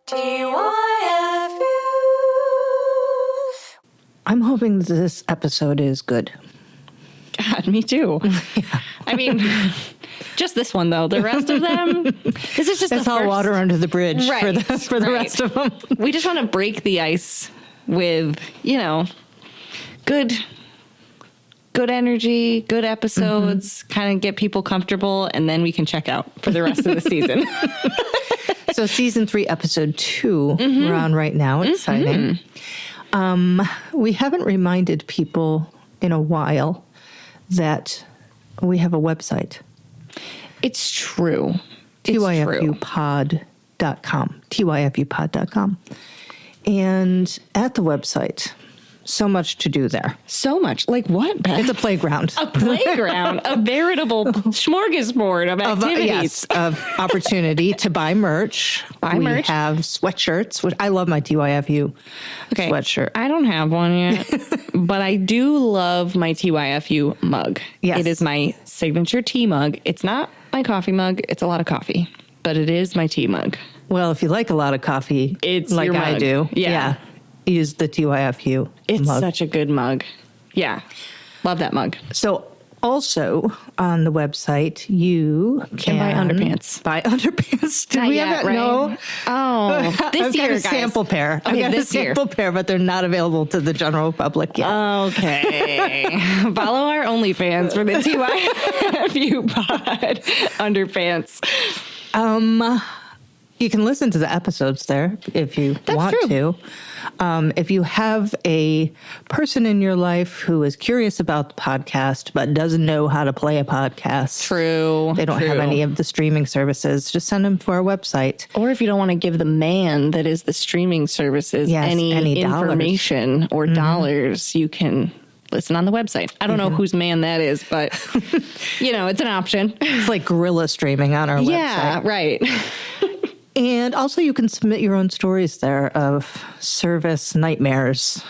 TYFU. I'm hoping that this episode is good. God, me too. Yeah. I mean, just this one though. The rest of them, this is just It's the all first. water under the bridge for Right, the right. rest of them. We just want to break the ice with, good energy, good episodes, kind of get people comfortable, and then we can check out for the rest of the season. So season 3, episode 2, we're on right now. Exciting. We haven't reminded people in a while that we have a website. It's true. It's true. tyfupod.com. tyfupod.com. And at the website, so much to do there. So much. Like what, Beth? It's a playground. A playground, a veritable smorgasbord of activities. Yes, of opportunity to buy merch. Buy merch. We have sweatshirts, which I love my TYFU sweatshirt. I don't have one yet, but I do love my TYFU mug. Yes. It is my signature tea mug. It's not my coffee mug. It's a lot of coffee, but it is my tea mug. Well, if you like a lot of coffee, It's like your I mug. do, Yeah. use the TYFU It's mug. such a good mug. Yeah. Love that mug. So also on the website, you can buy underpants. Buy underpants. Did Not we yet, have that? right? No. Oh, this I've year, got a guys. sample pair. Okay, I've got this a year. sample pair, but they're not available to the general public yet. Okay. Follow our OnlyFans for the TYFU pod underpants. You can listen to the episodes there if you want true. to. If you have a person in your life who is curious about the podcast but doesn't know how to play a podcast, True. they don't have True. any of the streaming services, just send them to our website. Or if you don't want to give the man that is the streaming services Yes, any dollars. information or dollars, you can listen on the website. I don't know whose man that is, but it's an option. It's like guerrilla streaming on our Yeah, website. right. And also you can submit your own stories there of service nightmares.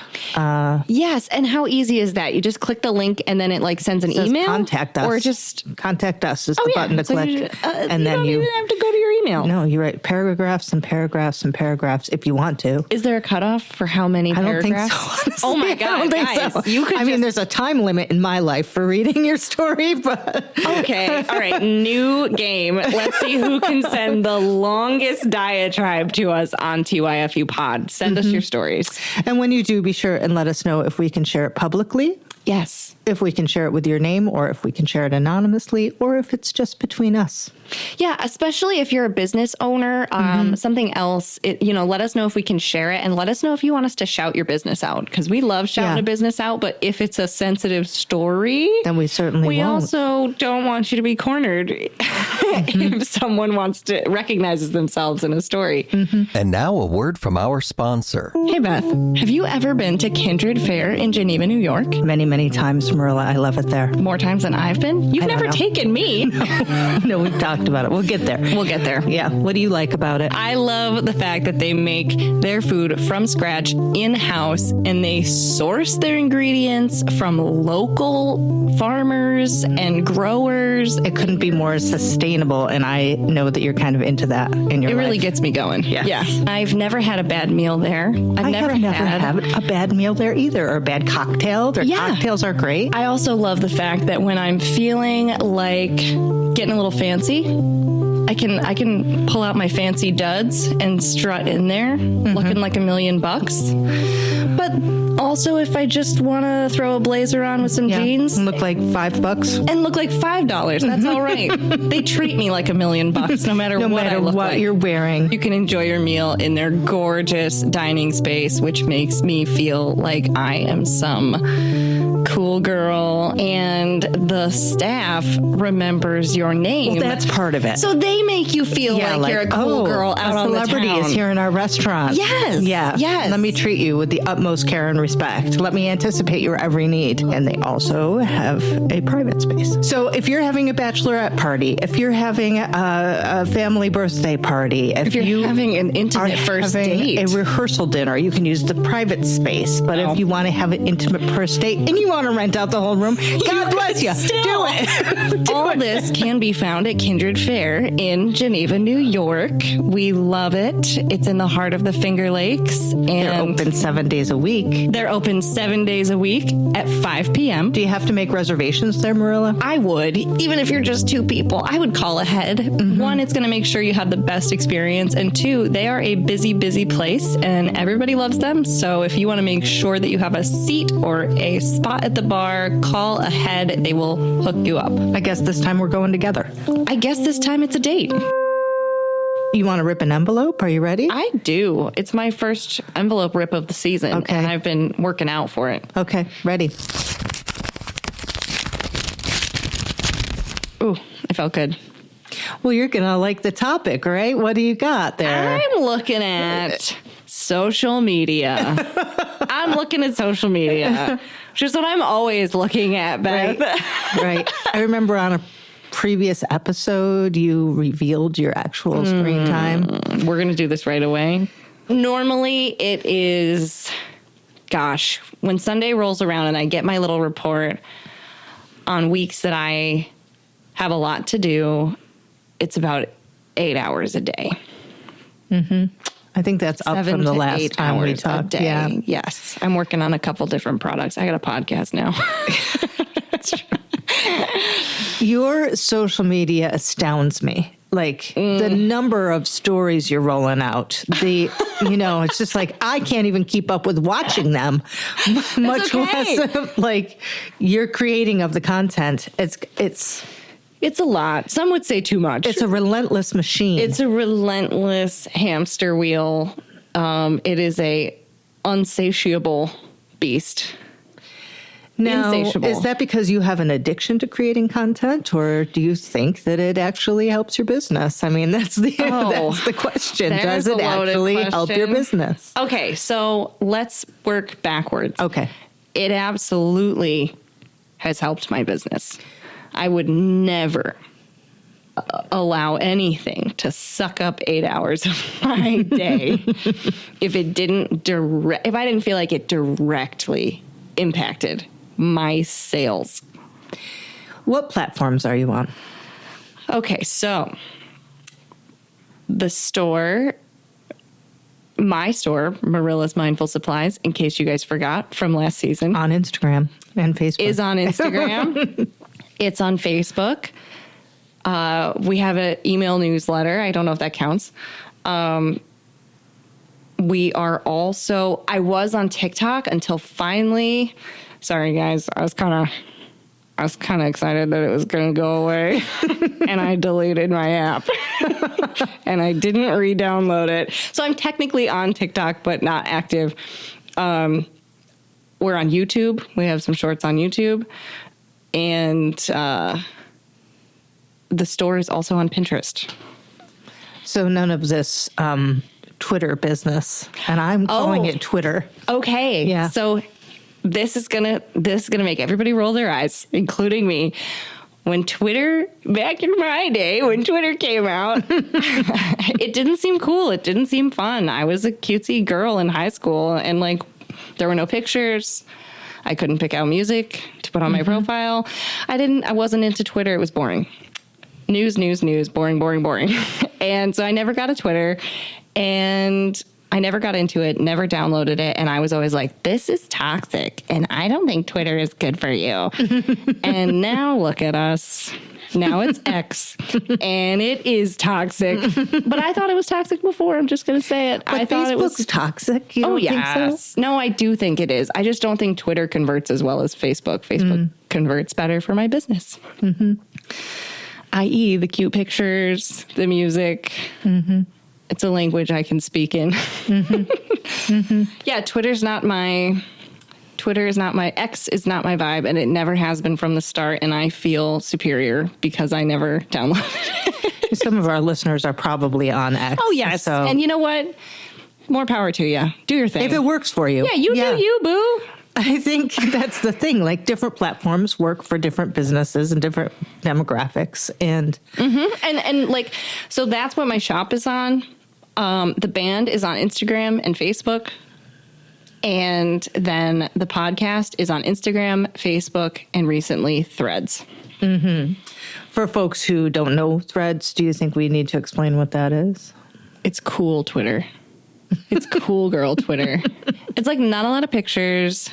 Yes, and how easy is that? You just click the link and then it sends an It says email? contact us. Or just Contact us is the button to So click. and then you don't even have to go to your email. No, you write paragraphs and paragraphs and paragraphs if you want to. Is there a cutoff for how many I don't paragraphs? think so. Honestly. Oh my I God, don't think guys. so. You could there's a time limit in my life for reading your story, but Okay, all right, new game. Let's see who can send the longest diatribe to us on TYFU pod. Send us your stories. and when you do, be sure and let us know if we can share it publicly, Yes. if we can share it with your name, or if we can share it anonymously, or if it's just between us. Yeah, especially if you're a business owner, something else, let us know if we can share it, and let us know if you want us to shout your business out, because we love shouting Yeah. a business out, but if it's a sensitive story, Then we certainly we won't. also don't want you to be cornered if someone recognizes themselves in a story. And now a word from our sponsor. Hey, Beth, have you ever been to Kindred Fair in Geneva, New York? Many, many times, Marilla. I love it there. More times than I've been? You've I don't never know. taken me. No, we've talked about it. We'll get there. We'll get there. Yeah. What do you like about it? I love the fact that they make their food from scratch in-house and they source their ingredients from local farmers and growers. It couldn't be more sustainable, and I know that you're kind of into that in your It life. really gets me going. Yeah. I've never had a bad meal there. I never have never had had a bad meal there either, or a bad cocktail. Their Yeah. cocktails are great. I also love the fact that when I'm feeling like getting a little fancy, I can pull out my fancy duds and strut in there looking like $1 million. But also if I just want to throw a blazer on with some jeans And look like $5. and look like $5, that's all right. They treat me like $1 million no matter No what matter I look what like. you're wearing. You can enjoy your meal in their gorgeous dining space, which makes me feel like I am some cool girl, and the staff remembers your name. Well, that's part of it. So they make you feel like you're a cool girl out on the celebrity town. is here in our restaurant. Yes, Yeah. yes. Let me treat you with the utmost care and respect. Let me anticipate your every need. And they also have a private space. So if you're having a bachelorette party, if you're having a family birthday party, if you're having an intimate are first having date. a rehearsal dinner, you can use the private space. But Oh. if you want to have an intimate first date and you want want to rent out the whole room. God bless you. Do it. All this can be found at Kindred Fair in Geneva, New York. We love it. It's in the heart of the Finger Lakes. And They're open 7 days a week. They're open 7 days a week at 5 p.m. Do you have to make reservations there, Marilla? I would, even if you're just two people, I would call ahead. One, it's going to make sure you have the best experience. And two, they are a busy, busy place and everybody loves them. So if you want to make sure that you have a seat or a spot at the bar, call ahead. They will hook you up. I guess this time we're going together. I guess this time it's a date. You want to rip an envelope? Are you ready? I do. It's my first envelope rip of the season. Okay. And I've been working out for it. Okay, ready. Ooh, I felt good. Well, you're going to like the topic, right? What do you got there? I'm looking at social media. I'm looking at social media, which is what I'm always looking at, Beth. Right. I remember on a previous episode, you revealed your actual screen time. We're going to do this right away. Normally, it is, gosh, when Sunday rolls around and I get my little report on weeks that I have a lot to do, it's about 8 hours a day. I think that's up 7 from the to last 8 time we hours a talked. day. Yeah. Yes. I'm working on a couple different products. I got a podcast now. Your social media astounds me. Like the number of stories you're rolling out, it's just like, I can't even keep up with watching them, much okay. less like you're creating of the content. It's a lot. Some would say too much. It's a relentless machine. It's a relentless hamster wheel. It is a unsatiable beast. Now, insatiable. is that because you have an addiction to creating content, or do you think that it actually helps your business? I mean, that's the question. There's Does it a loaded actually help your question. business? Okay, so let's work backwards. Okay. It absolutely has helped my business. I would never allow anything to suck up 8 hours of my day if I didn't feel like it directly impacted my sales. What platforms are you on? Okay, so the store, my store, Marilla's Mindful Supplies, in case you guys forgot from last season, On Instagram and Facebook. is on Instagram. It's on Facebook. We have an email newsletter. I don't know if that counts. We are also, I was on TikTok until finally, sorry guys, I was kind of excited that it was going to go away and I deleted my app and I didn't re-download it. So I'm technically on TikTok, but not active. We're on YouTube. We have some shorts on YouTube. And the store is also on Pinterest. So none of this Twitter business, and I'm calling it Twitter. Okay. Yeah. So this is gonna make everybody roll their eyes, including me. When Twitter, back in my day, when Twitter came out, it didn't seem cool. It didn't seem fun. I was a cutesy girl in high school, and like there were no pictures. I couldn't pick out music to put on my profile. I wasn't into Twitter. It was boring. News, boring. And so I never got a Twitter, and I never got into it, never downloaded it. And I was always like, this is toxic, and I don't think Twitter is good for you. And now look at us. Now it's X, and it is toxic. But I thought it was toxic before. I'm just going to say it. But I thought it was Facebook's toxic. You don't think so? No, I do think it is. I just don't think Twitter converts as well as Facebook. Facebook converts better for my business. I.e. the cute pictures, the music. It's a language I can speak in. Yeah, Twitter is not my X is not my vibe, and it never has been from the start, and I feel superior because I never downloaded it. Some of our listeners are probably on X. Oh, yes. So And you know what? More power to you. Do your thing. if it works for you. Yeah, you do you, boo. I think that's the thing. Like different platforms work for different businesses and different demographics. And And like, so that's what my shop is on. The band is on Instagram and Facebook. And then the podcast is on Instagram, Facebook, and recently Threads. For folks who don't know Threads, do you think we need to explain what that is? It's cool Twitter. It's cool girl Twitter. It's like not a lot of pictures,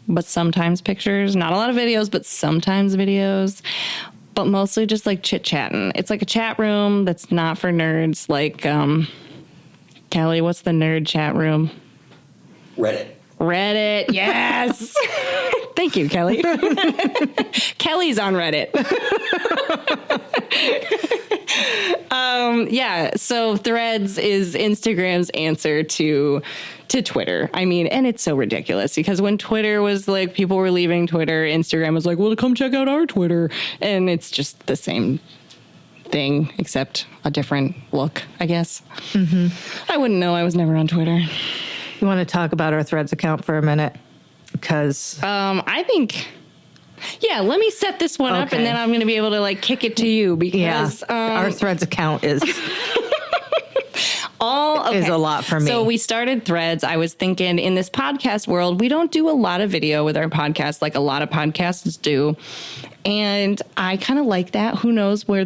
but sometimes pictures. Not a lot of videos, but sometimes videos. But mostly just like chit-chatting. It's like a chat room that's not for nerds. Like, Kelly, what's the nerd chat room? Reddit, yes. Thank you, Kelly. Kelly's on Reddit. Yeah, so Threads is Instagram's answer to Twitter. I mean, and it's so ridiculous because when Twitter was like, people were leaving Twitter, Instagram was like, well, come check out our Twitter. And it's just the same thing, except a different look, I guess. I wouldn't know. I was never on Twitter. You want to talk about our Threads account for a minute? Because I think, yeah, let me set this one up Okay. and then I'm going to be able to like kick it to you because our Threads account is is a lot for me. So we started Threads. I was thinking in this podcast world, we don't do a lot of video with our podcast like a lot of podcasts do. And I kind of like that. Who knows where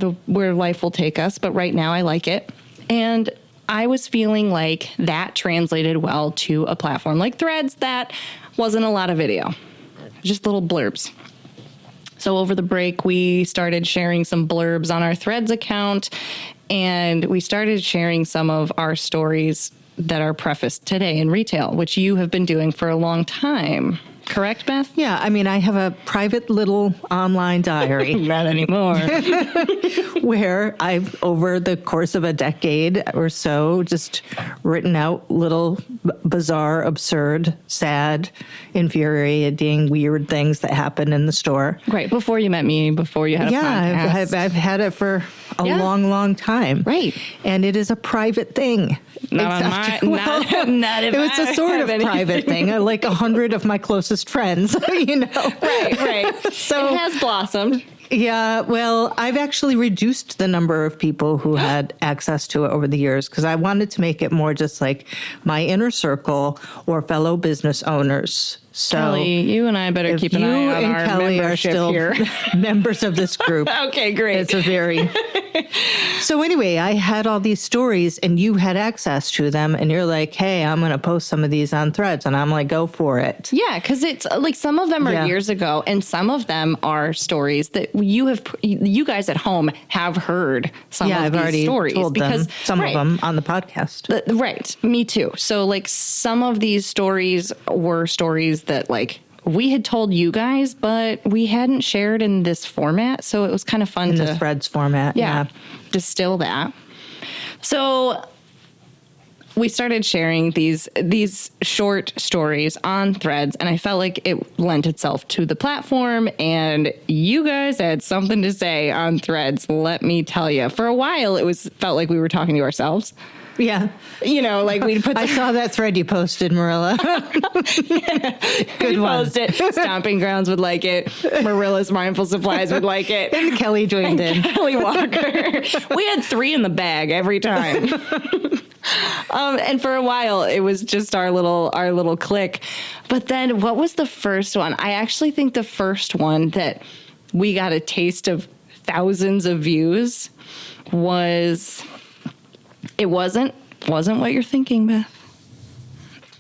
life will take us, but right now I like it. And I was feeling like that translated well to a platform like Threads that wasn't a lot of video, just little blurbs. So over the break, we started sharing some blurbs on our Threads account, and we started sharing some of our stories that are prefaced today in retail, which you have been doing for a long time. Correct, Beth? Yeah, I mean, I have a private little online diary Not anymore. where I've, over the course of a decade or so, just written out little bizarre, absurd, sad, infuriating, weird things that happen in the store. Right, before you met me, before you had a Yeah, podcast. I've had it for a Yeah. long time. Right. And it is a private thing. Not on Except- my- not if it's I a sort have of any. private thing. Like 100 of my closest friends, you know. Right. So it has blossomed. yeah, well, I've actually reduced the number of people who had access to it over the years because I wanted to make it more just like my inner circle or fellow business owners. So Kelly, you and I better if keep an you eye on and our Kelly are membership still here. members of this group, Okay, great. it's a very. So anyway, I had all these stories and you had access to them and you're like, hey, I'm going to post some of these on Threads. And I'm like, go for it. Yeah, because it's like some of them are Yeah. years ago, and some of them are stories that you guys at home have heard. Some Yeah, of I've these already stories told because them, some right, of them on the podcast. right, me too. So like some of these stories were stories that like we had told you guys, but we hadn't shared in this format, so it was kind of fun In to the Threads format. yeah, distill that. So we started sharing these short stories on Threads, and I felt like it lent itself to the platform, and you guys had something to say on Threads, let me tell you. For a while, felt like we were talking to ourselves. Yeah. You know, like we'd put I saw that thread you posted, Marilla. Good one. post it. Stomping Grounds would like it. Marilla's Mindful Supplies would like it. And Kelly joined in. Kelly Walker. We had 3 in the bag every time. And for a while, it was just our little clique. But then, what was the first one? I actually think the first one that we got a taste of thousands of views was. It wasn't what you're thinking, Beth.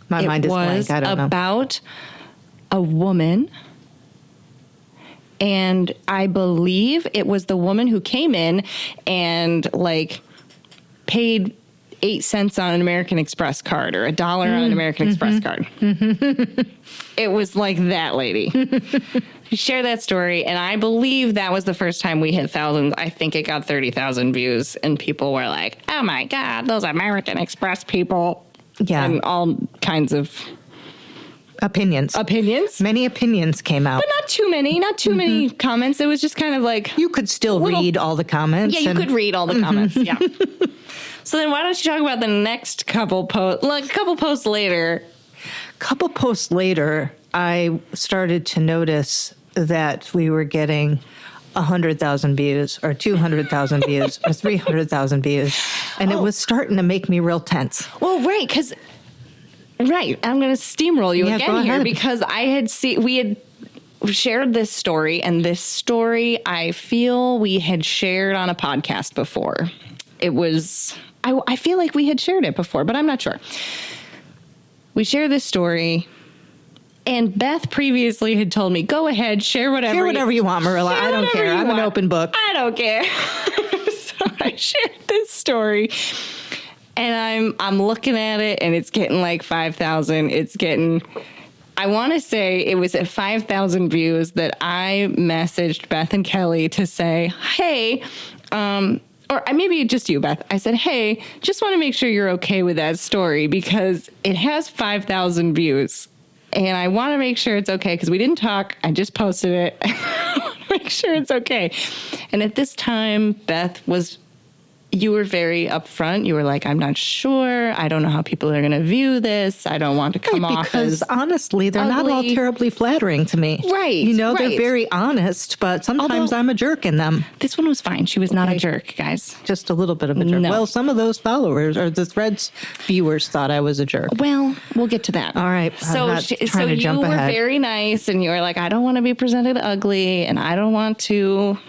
My mind is blank. I don't know. About a woman. And I believe it was the woman who came in and like paid 8 cents on an American Express card or $1 on an American Express card. It was like that lady. She shared that story, and I believe that was the first time we hit thousands. I think it got 30,000 views, and people were like, oh my God, those American Express people. Yeah. And all kinds of Opinions. Many opinions came out. But not too many comments. It was just kind of like, You could still read all the comments. yeah, you and- could read all the comments. Yeah. So then why don't you talk about the next couple posts, like a couple posts later. Couple posts later, I started to notice that we were getting 100,000 views or 200,000 views or 300,000 views. And it was starting to make me real tense. Well, right, because Right. I'm going to steamroll you Yeah, go again here ahead. because we had shared this story, and this story I feel we had shared on a podcast before. It was, I feel like we had shared it before, but I'm not sure. We shared this story, and Beth previously had told me, go ahead, share whatever. Share whatever you want, Marilla. Share I don't whatever care. you I'm an want. open book. I don't care. So I shared this story, and I'm looking at it, and it's getting like 5,000. It's getting, I want to say it was at 5,000 views that I messaged Beth and Kelly to say, hey, or maybe just you, Beth. I said, hey, just want to make sure you're okay with that story because it has 5,000 views. And I want to make sure it's okay because we didn't talk. I just posted it. I want to make sure it's okay. And at this time, Beth you were very upfront. You were like, I'm not sure. I don't know how people are going to view this. I don't want to come off Because as honestly, they're not all ugly. terribly flattering to me. Right, You know, they're right. very honest, but sometimes Although- I'm a jerk in them. This one was fine. She was not a jerk, guys. Just a little bit of a jerk. No. Well, some of those followers or the Threads viewers thought I was a jerk. Well, we'll get to that. All right. I'm So, not trying to you jump were ahead. very nice, and you were like, I don't want to be presented ugly, and I don't want to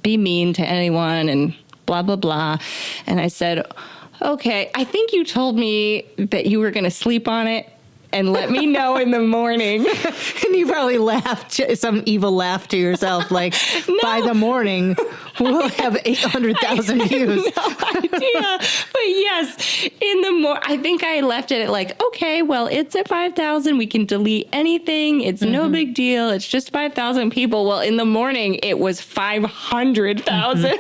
be mean to anyone, and blah, blah, blah. And I said, okay, I think you told me that you were going to sleep on it and let me know in the morning. And you probably laughed, some evil laugh to yourself, like, by the morning, we'll have 800,000 views. No idea. But yes, in the I think I left it at like, okay, well, it's at 5,000. We can delete anything. It's no big deal. It's just 5,000 people. Well, in the morning, it was 500,000.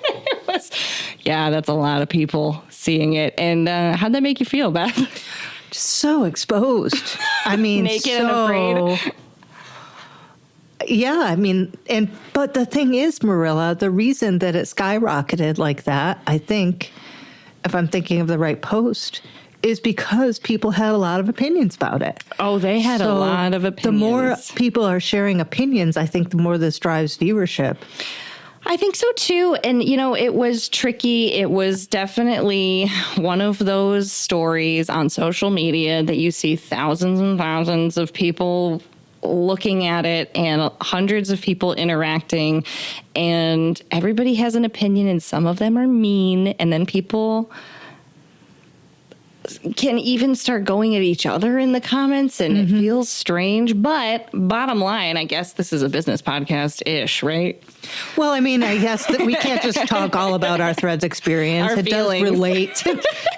It was, yeah, that's a lot of people seeing it. And how'd that make you feel, Beth? So exposed. I mean, Naked and afraid. Yeah, I mean, but the thing is, Marilla, the reason that it skyrocketed like that, I think, if I'm thinking of the right post, is because people had a lot of opinions about it. Oh, they had a So lot of opinions. The more people are sharing opinions, I think the more this drives viewership. I think so too. And, you know, it was tricky. It was definitely one of those stories on social media that you see thousands and thousands of people looking at it and hundreds of people interacting, and everybody has an opinion, and some of them are mean. And then people can even start going at each other in the comments, and it feels strange. But bottom line, I guess this is a business podcast-ish, right? Well, I mean, I guess that we can't just talk all about our Threads experience. Our It feelings. does relate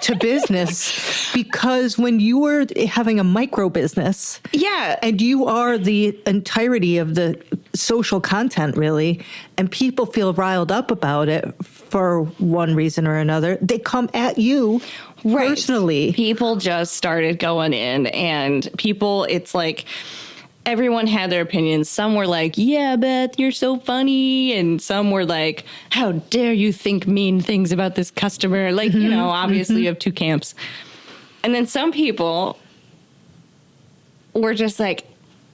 to business, because when you are having a micro business, Yeah. and you are the entirety of the social content, really, and people feel riled up about it for one reason or another, they come at you personally. People just started going in, and people, it's like everyone had their opinions. Some were like, yeah, Beth, you're so funny. And some were like, how dare you think mean things about this customer? Like, you know, obviously you have two camps. And then some people were just like,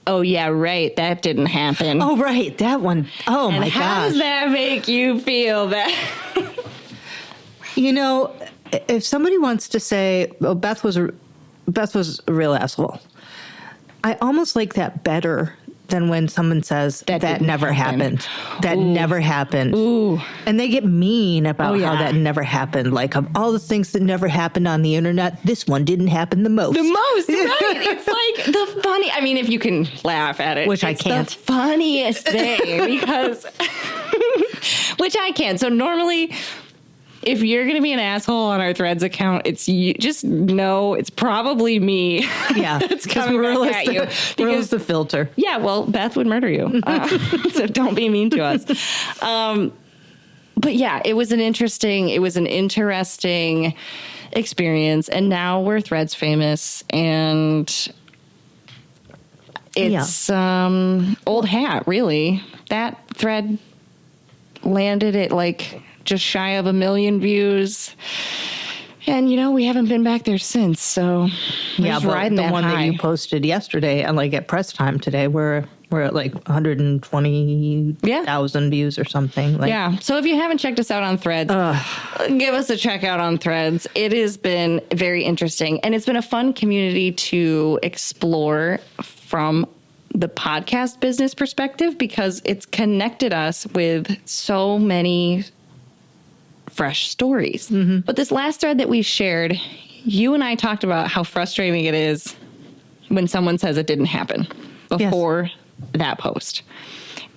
oh, yeah, right, that didn't happen. Oh, right. That one. Oh, and my how gosh. does that make you feel, Beth? You know, if somebody wants to say, "Oh, Beth was a real asshole," I almost like that better than when someone says that didn't never happen. happened. That never happened. Ooh. And they get mean about Oh, yeah. how that never happened. Like, of all the things that never happened on the internet, this one didn't happen the most. The most, right? It's like the funny. I mean, if you can laugh at it, Which I it's can't. The funniest thing because, which I can. So normally, if you're going to be an asshole on our Threads account, it's you. Just know it's probably me. Yeah. It's Because coming Marilla's back at you. Marilla's the filter. Yeah, well, Beth would murder you. So don't be mean to us. But yeah, it was an interesting experience. And now we're Threads famous, and it's old hat, really. That thread landed at like just shy of 1 million views. And, you know, we haven't been back there since. So we're Yeah, just but riding the that one high. that you posted yesterday, and like at press time today, we're We're at like 120,000 views or something. Like, Yeah. So if you haven't checked us out on Threads, give us a check out on Threads. It has been very interesting, and it's been a fun community to explore from the podcast business perspective, because it's connected us with so many fresh stories. But this last thread that we shared, you and I talked about how frustrating it is when someone says it didn't happen before that post.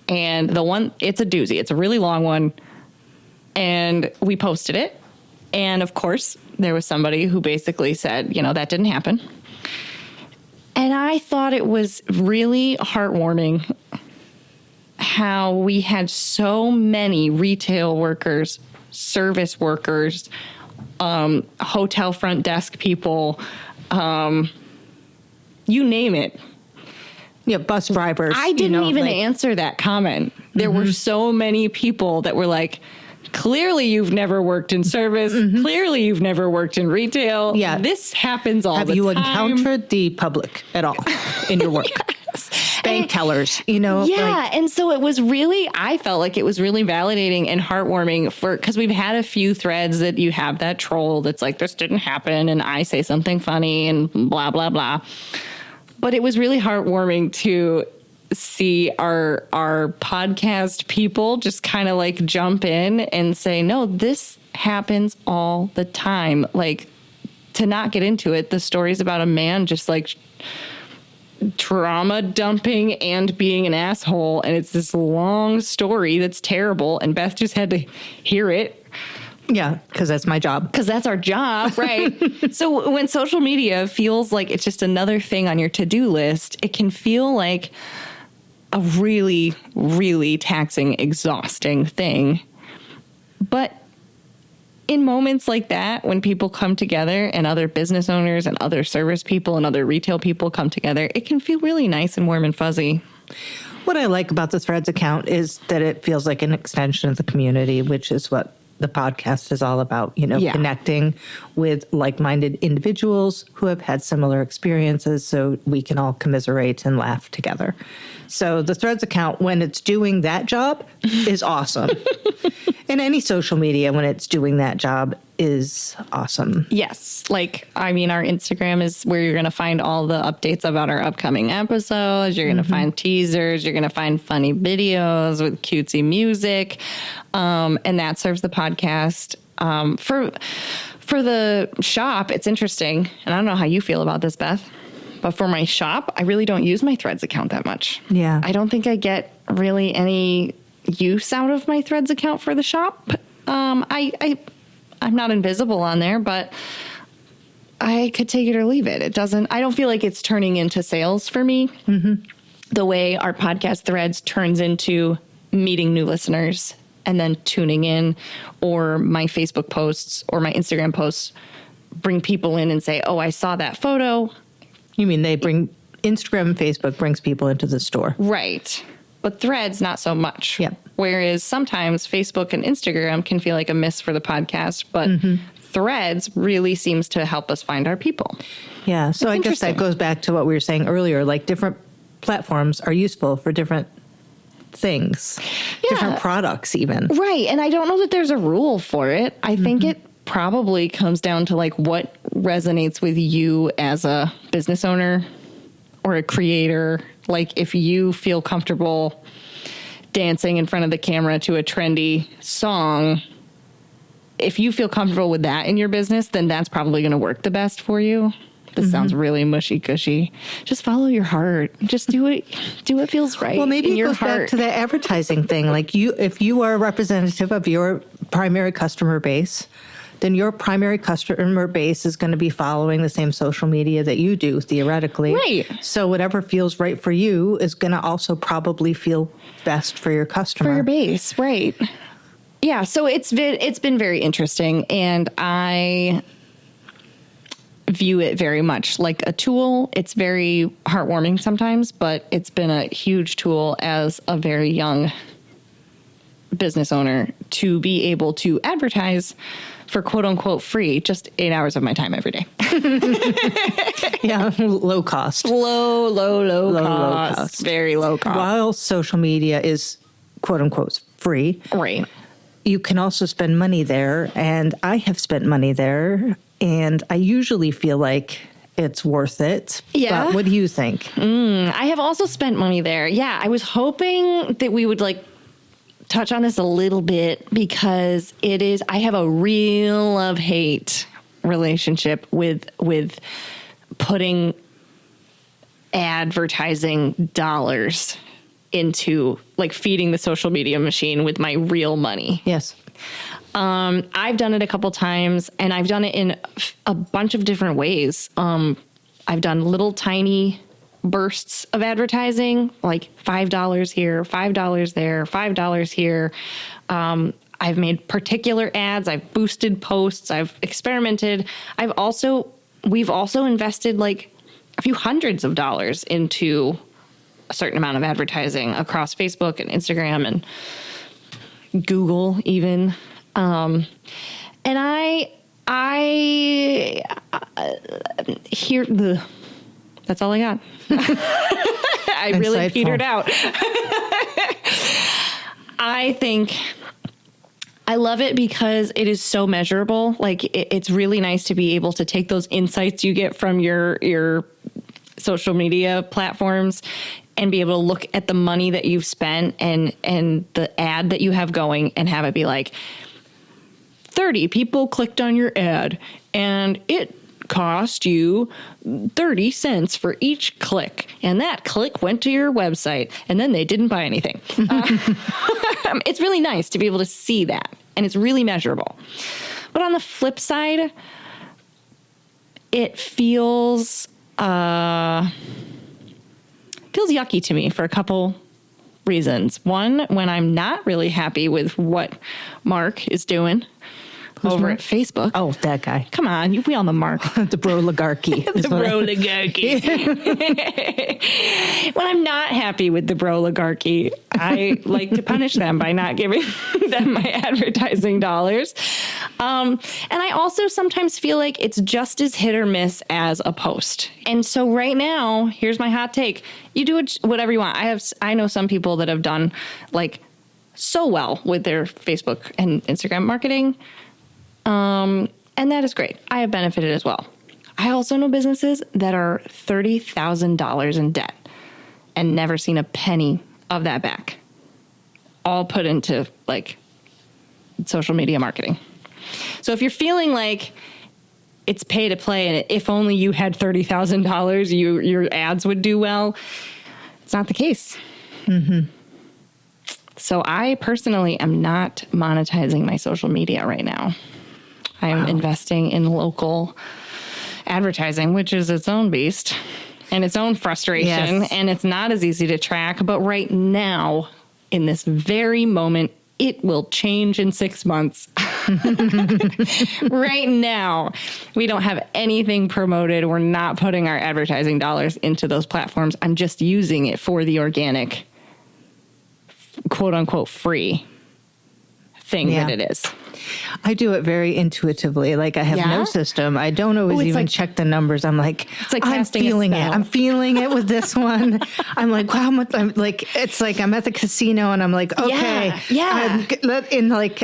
And the one, it's a doozy. It's a really long one. And we posted it. And of course, there was somebody who basically said, that didn't happen. And I thought it was really heartwarming how we had so many retail workers, service workers, hotel front desk people, you name it. Yeah, bus drivers. I didn't even answer that comment. There were so many people that were like, clearly you've never worked in service. Clearly you've never worked in retail. Yeah. This happens all the time. Have you encountered the public at all in your work? Bank tellers, Yeah. And so it was really, I felt like it was really validating and heartwarming because we've had a few threads that you have that troll that's like, this didn't happen. And I say something funny and blah, blah, blah. But it was really heartwarming to see our podcast people just kind of like jump in and say, no, this happens all the time. Like, to not get into it, the story's about a man just like trauma dumping and being an asshole. And it's this long story that's terrible. And Beth just had to hear it. Yeah, because that's my job. Because that's our job, right? So when social media feels like it's just another thing on your to-do list, it can feel like a really, really taxing, exhausting thing. But in moments like that, when people come together and other business owners and other service people and other retail people come together, it can feel really nice and warm and fuzzy. What I like about the Threads account is that it feels like an extension of the community, which is what the podcast is all about, connecting with like-minded individuals who have had similar experiences so we can all commiserate and laugh together. So the Threads account, when it's doing that job, is awesome. And any social media, when it's doing that job, is awesome. Yes. Our Instagram is where you're going to find all the updates about our upcoming episodes. You're going to find teasers. You're going to find funny videos with cutesy music. And that serves the podcast. For the shop, it's interesting. And I don't know how you feel about this, Beth. But for my shop, I really don't use my Threads account that much. Yeah. I don't think I get really any use out of my Threads account for the shop. I'm not invisible on there, but I could take it or leave it. I don't feel like it's turning into sales for me. The way our podcast Threads turns into meeting new listeners and then tuning in, or my Facebook posts or my Instagram posts bring people in and say, oh, I saw that photo. You mean Instagram and Facebook brings people into the store? Right. But Threads, not so much. Yep. Whereas sometimes Facebook and Instagram can feel like a miss for the podcast, but Threads really seems to help us find our people. Yeah. So It's I guess that interesting. goes back to what we were saying earlier. Like, different platforms are useful for different things, different products even. Right. And I don't know that there's a rule for it. I think it probably comes down to like what resonates with you as a business owner or a creator. Like, if you feel comfortable dancing in front of the camera to a trendy song, if you feel comfortable with that in your business, then that's probably going to work the best for you. This sounds really mushy-gushy. Just follow your heart. Just do it. Do what feels right. Well, maybe in it your goes heart. back to that advertising thing. Like, if you are a representative of your primary customer base, then your primary customer base is going to be following the same social media that you do, theoretically. Right. So whatever feels right for you is going to also probably feel best for your customer. For your base, right. Yeah, so it's been very interesting, and I view it very much like a tool. It's very heartwarming sometimes, but it's been a huge tool as a very young business owner to be able to advertise for quote unquote free, just 8 hours of my time every day. Yeah, low cost. Low cost. cost. Very low cost. While social media is quote unquote free, Right. you can also spend money there. And I have spent money there, and I usually feel like it's worth it. Yeah. But what do you think? I have also spent money there. Yeah. I was hoping that we would like touch on this a little bit because I have a real love-hate relationship with putting advertising dollars into like feeding the social media machine with my real money. Yes. I've done it a couple times, and I've done it in a bunch of different ways. I've done little tiny bursts of advertising, like $5 here, $5 there, $5 here. I've made particular ads. I've boosted posts. I've experimented. We've also invested like a few hundreds of dollars into a certain amount of advertising across Facebook and Instagram and Google even. And that's all I got. I really Insightful. petered out. I think I love it because it is so measurable. Like it's really nice to be able to take those insights you get from your social media platforms and be able to look at the money that you've spent and the ad that you have going and have it be like 30 people clicked on your ad and it cost you 30 cents for each click. And that click went to your website and then they didn't buy anything. It's really nice to be able to see that, and it's really measurable. But on the flip side, it feels yucky to me for a couple reasons. One, when I'm not really happy with what Mark is doing over Mark? at Facebook. Oh, that guy. Come on, we on the Mark. The bro oligarchy. The bro oligarchy. When I'm not happy with the bro oligarchy, I like to punish them by not giving them my advertising dollars. And I also sometimes feel like it's just as hit or miss as a post. And so right now, here's my hot take. You do whatever you want. I know some people that have done like so well with their Facebook and Instagram marketing. And that is great. I have benefited as well. I also know businesses that are $30,000 in debt and never seen a penny of that back. All put into like social media marketing. So if you're feeling like it's pay to play and if only you had $30,000, your ads would do well, it's not the case. Mm-hmm. So I personally am not monetizing my social media right now. I'm investing in local advertising, which is its own beast and its own frustration. Yes. And it's not as easy to track. But right now, in this very moment, it will change in 6 months. Right now, we don't have anything promoted. We're not putting our advertising dollars into those platforms. I'm just using it for the organic, quote unquote, free thing that it is. I do it very intuitively. Like I have no system. I don't always even check the numbers. I'm like, it's like I'm casting a feeling it. spell. I'm feeling it with this one. I'm like, wow, I'm like, it's like I'm at the casino and I'm like, okay, Yeah.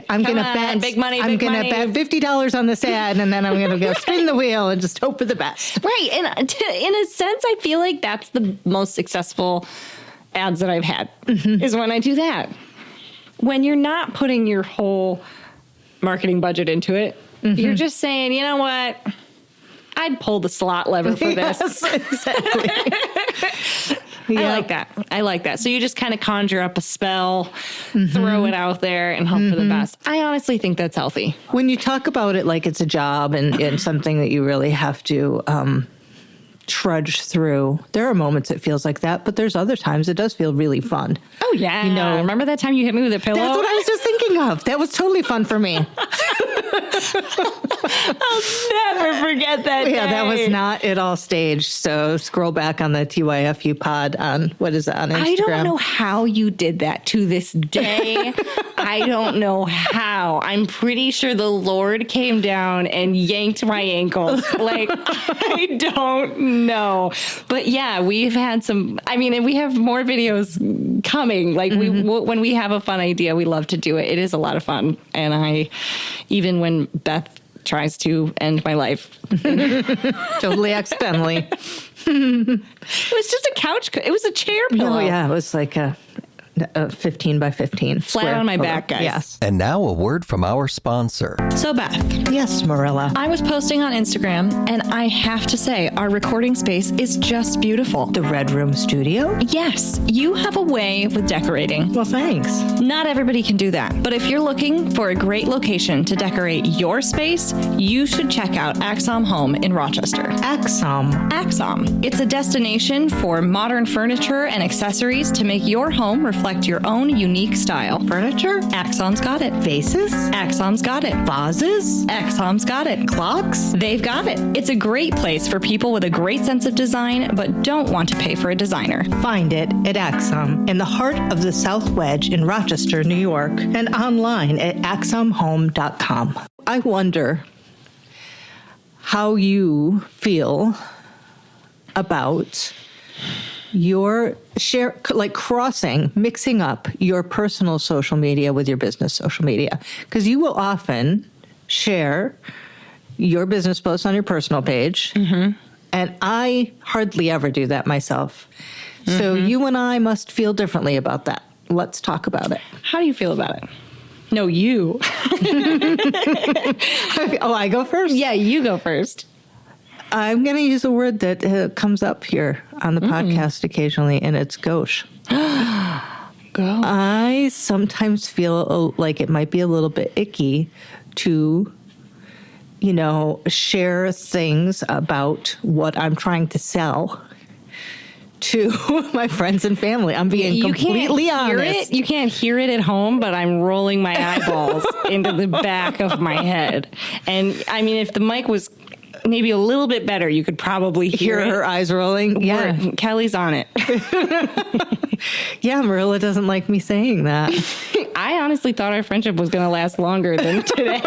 I'm gonna bet big money, I'm big gonna money. bet $50 on this ad, and then I'm gonna go spin the wheel and just hope for the best. Right. And in a sense, I feel like that's the most successful ads that I've had is when I do that. When you're not putting your whole marketing budget into it, you're just saying, you know what? I'd pull the slot lever for this. Yes, exactly. I like that. So you just kind of conjure up a spell, throw it out there, and hope for the best. I honestly think that's healthy. When you talk about it like it's a job and something that you really have to trudge through, there are moments it feels like that, but there's other times it does feel really fun. Oh, yeah. You know, remember that time you hit me with a pillow? That's what I was just thinking of. That was totally fun for me. Never forget that Yeah, day. that was not at all staged. So scroll back on the TYFU pod on, what is it, on Instagram? I don't know how you did that to this day. I don't know how. I'm pretty sure the Lord came down and yanked my ankles. Like, I don't know. But yeah, we've had some, I mean, and we have more videos coming. Like, when we have a fun idea, we love to do it. It is a lot of fun. And even when Beth tries to end my life, Totally accidentally. it was just a couch. It was a chair pillow. Oh, yeah. It was like a 15 by 15. Flat square on my pillow. back, guys. Yes. And now a word from our sponsor. So, Beth, Yes, Marilla. I was posting on Instagram, and I have to say, our recording space is just beautiful. The Red Room Studio? Yes, you have a way with decorating. Well, thanks. Not everybody can do that. But if you're looking for a great location to decorate your space, you should check out Axom Home in Rochester. Axom. Axom. It's a destination for modern furniture and accessories to make your home reflect your own unique style. Furniture? Axom's got it. Vases? Axom's got it. Vases? Axom's got it. Clocks? They've got it. It's a great place for people with a great sense of design but don't want to pay for a designer. Find it at Axom in the heart of the South Wedge in Rochester, New York, and online at axomhome.com. I wonder how you feel about your mixing up your personal social media with your business social media. Because you will often share your business posts on your personal page. Mm-hmm. And I hardly ever do that myself. Mm-hmm. So you and I must feel differently about that. Let's talk about it. How do you feel about it? No, you. Oh, I go first? Yeah, you go first. I'm going to use a word that comes up here on the podcast occasionally, and it's gauche. Go. I sometimes feel like it might be a little bit icky to, share things about what I'm trying to sell to my friends and family. I'm being completely honest. You can't hear it at home, but I'm rolling my eyeballs into the back of my head. And I mean, if the mic was maybe a little bit better, you could probably hear Her eyes rolling. Yeah. Kelly's on it. Yeah, Marilla doesn't like me saying that. I honestly thought our friendship was going to last longer than today.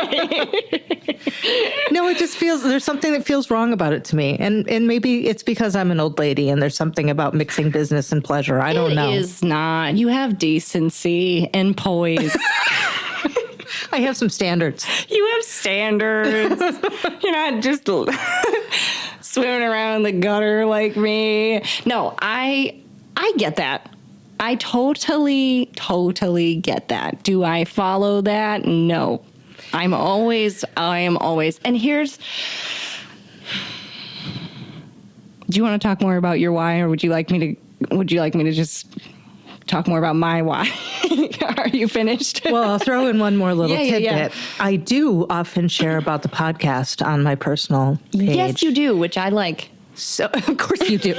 No, it just feels, there's something that feels wrong about it to me. And maybe it's because I'm an old lady and there's something about mixing business and pleasure. I don't know. It is not. You have decency and poise. I have some standards. You have standards. You're not just swimming around in the gutter like me. No, I get that. I totally get that. Do I follow that? No. I am always. And here's. Do you want to talk more about your why, or would you like me to just talk more about my why? Are you finished? Well, I'll throw in one more little tidbit. Yeah. I do often share about the podcast on my personal page. Yes, you do, which I like. So, of course you do.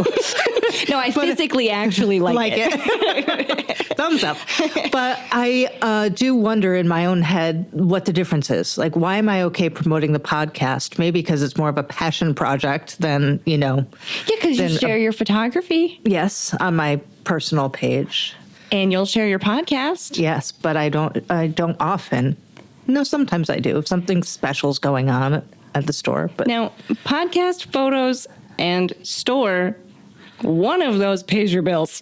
No, I physically actually like it. Thumbs up. But I do wonder in my own head what the difference is. Like, why am I okay promoting the podcast? Maybe because it's more of a passion project than, Yeah, because you share your photography. Yes, on my personal page. And you'll share your podcast. Yes, but I don't often. No, sometimes I do. If something special's going on at the store. But Now, podcast, photos, and store, one of those pays your bills.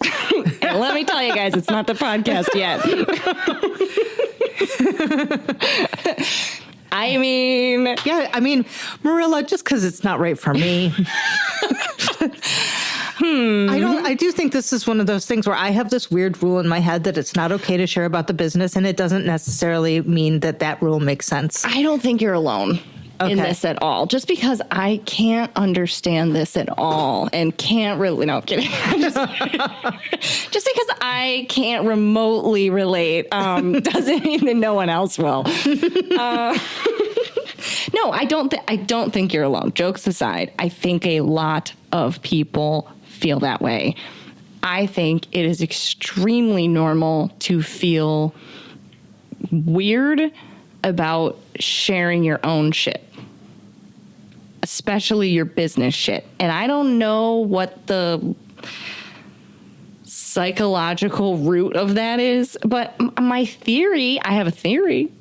And let me tell you guys, it's not the podcast yet. I mean, Marilla, just because it's not right for me. I do think this is one of those things where I have this weird rule in my head that it's not okay to share about the business, and it doesn't necessarily mean that rule makes sense. I don't think you're alone in Okay. this at all. Just because I can't understand this at all and can't really, no, I'm kidding. Just because I can't remotely relate doesn't mean that no one else will. No, I don't think you're alone. Jokes aside, I think a lot of people feel that way. I think it is extremely normal to feel weird about sharing your own shit, especially your business shit. And I don't know what the psychological root of that is, but my theory, I have a theory,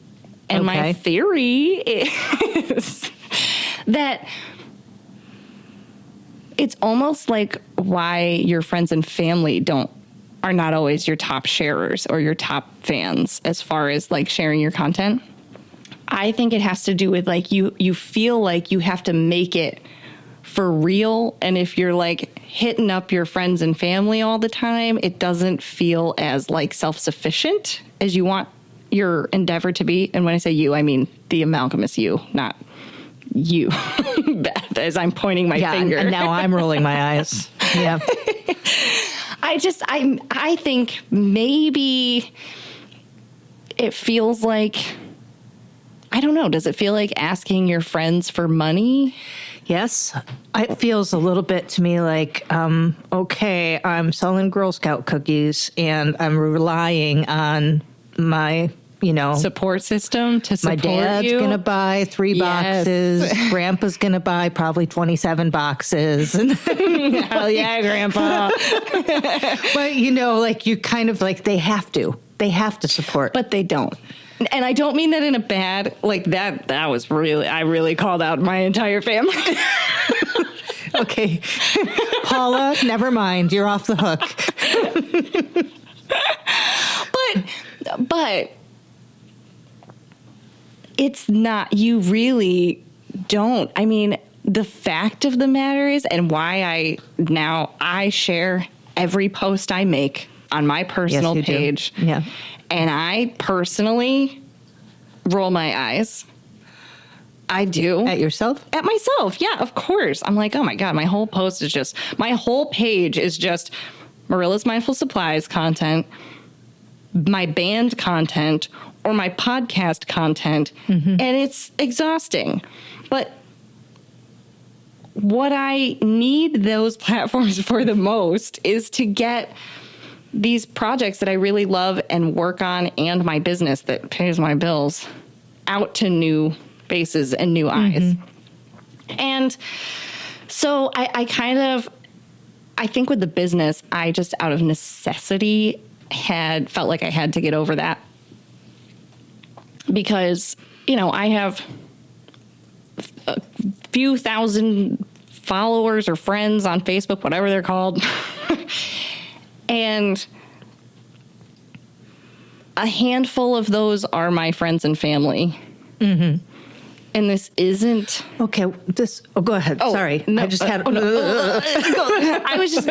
and my theory is that it's almost like why your friends and family are not always your top sharers or your top fans as far as like sharing your content. I think it has to do with like you feel like you have to make it for real. And if you're like hitting up your friends and family all the time, it doesn't feel as like self-sufficient as you want your endeavor to be. And when I say you, I mean the amalgamous you, not you, Beth, as I'm pointing my finger. And now I'm rolling my eyes. Yeah. I think maybe it feels like, I don't know, does it feel like asking your friends for money? Yes. It feels a little bit to me like, okay, I'm selling Girl Scout cookies and I'm relying on my, support system to support my dad's you. going to buy 3 boxes. Grandpa's going to buy probably 27 boxes. Hell yeah, Grandpa. But, like you kind of like they have to support. But they don't. And I don't mean that in a bad, like that was really, I really called out my entire family. Okay. Paula, never mind. You're off the hook. But it's not, you really don't. I mean, the fact of the matter is, and why I share every post I make on my personal page. Do. Yeah. And I personally roll my eyes. I do. At yourself? At myself. Yeah, of course. I'm like, oh my God, my whole page is just Marilla's Mindful Supplies content, my band content, or my podcast content. Mm-hmm. And it's exhausting. But what I need those platforms for the most is to get these projects that I really love and work on, and my business that pays my bills, out to new faces and new eyes. And so I think with the business, I just out of necessity felt like I had to get over that, because, I have a few thousand followers or friends on Facebook, whatever they're called. And a handful of those are my friends and family. Mm-hmm. And this isn't... Okay, go ahead. Oh, sorry. No, I just had... I was just...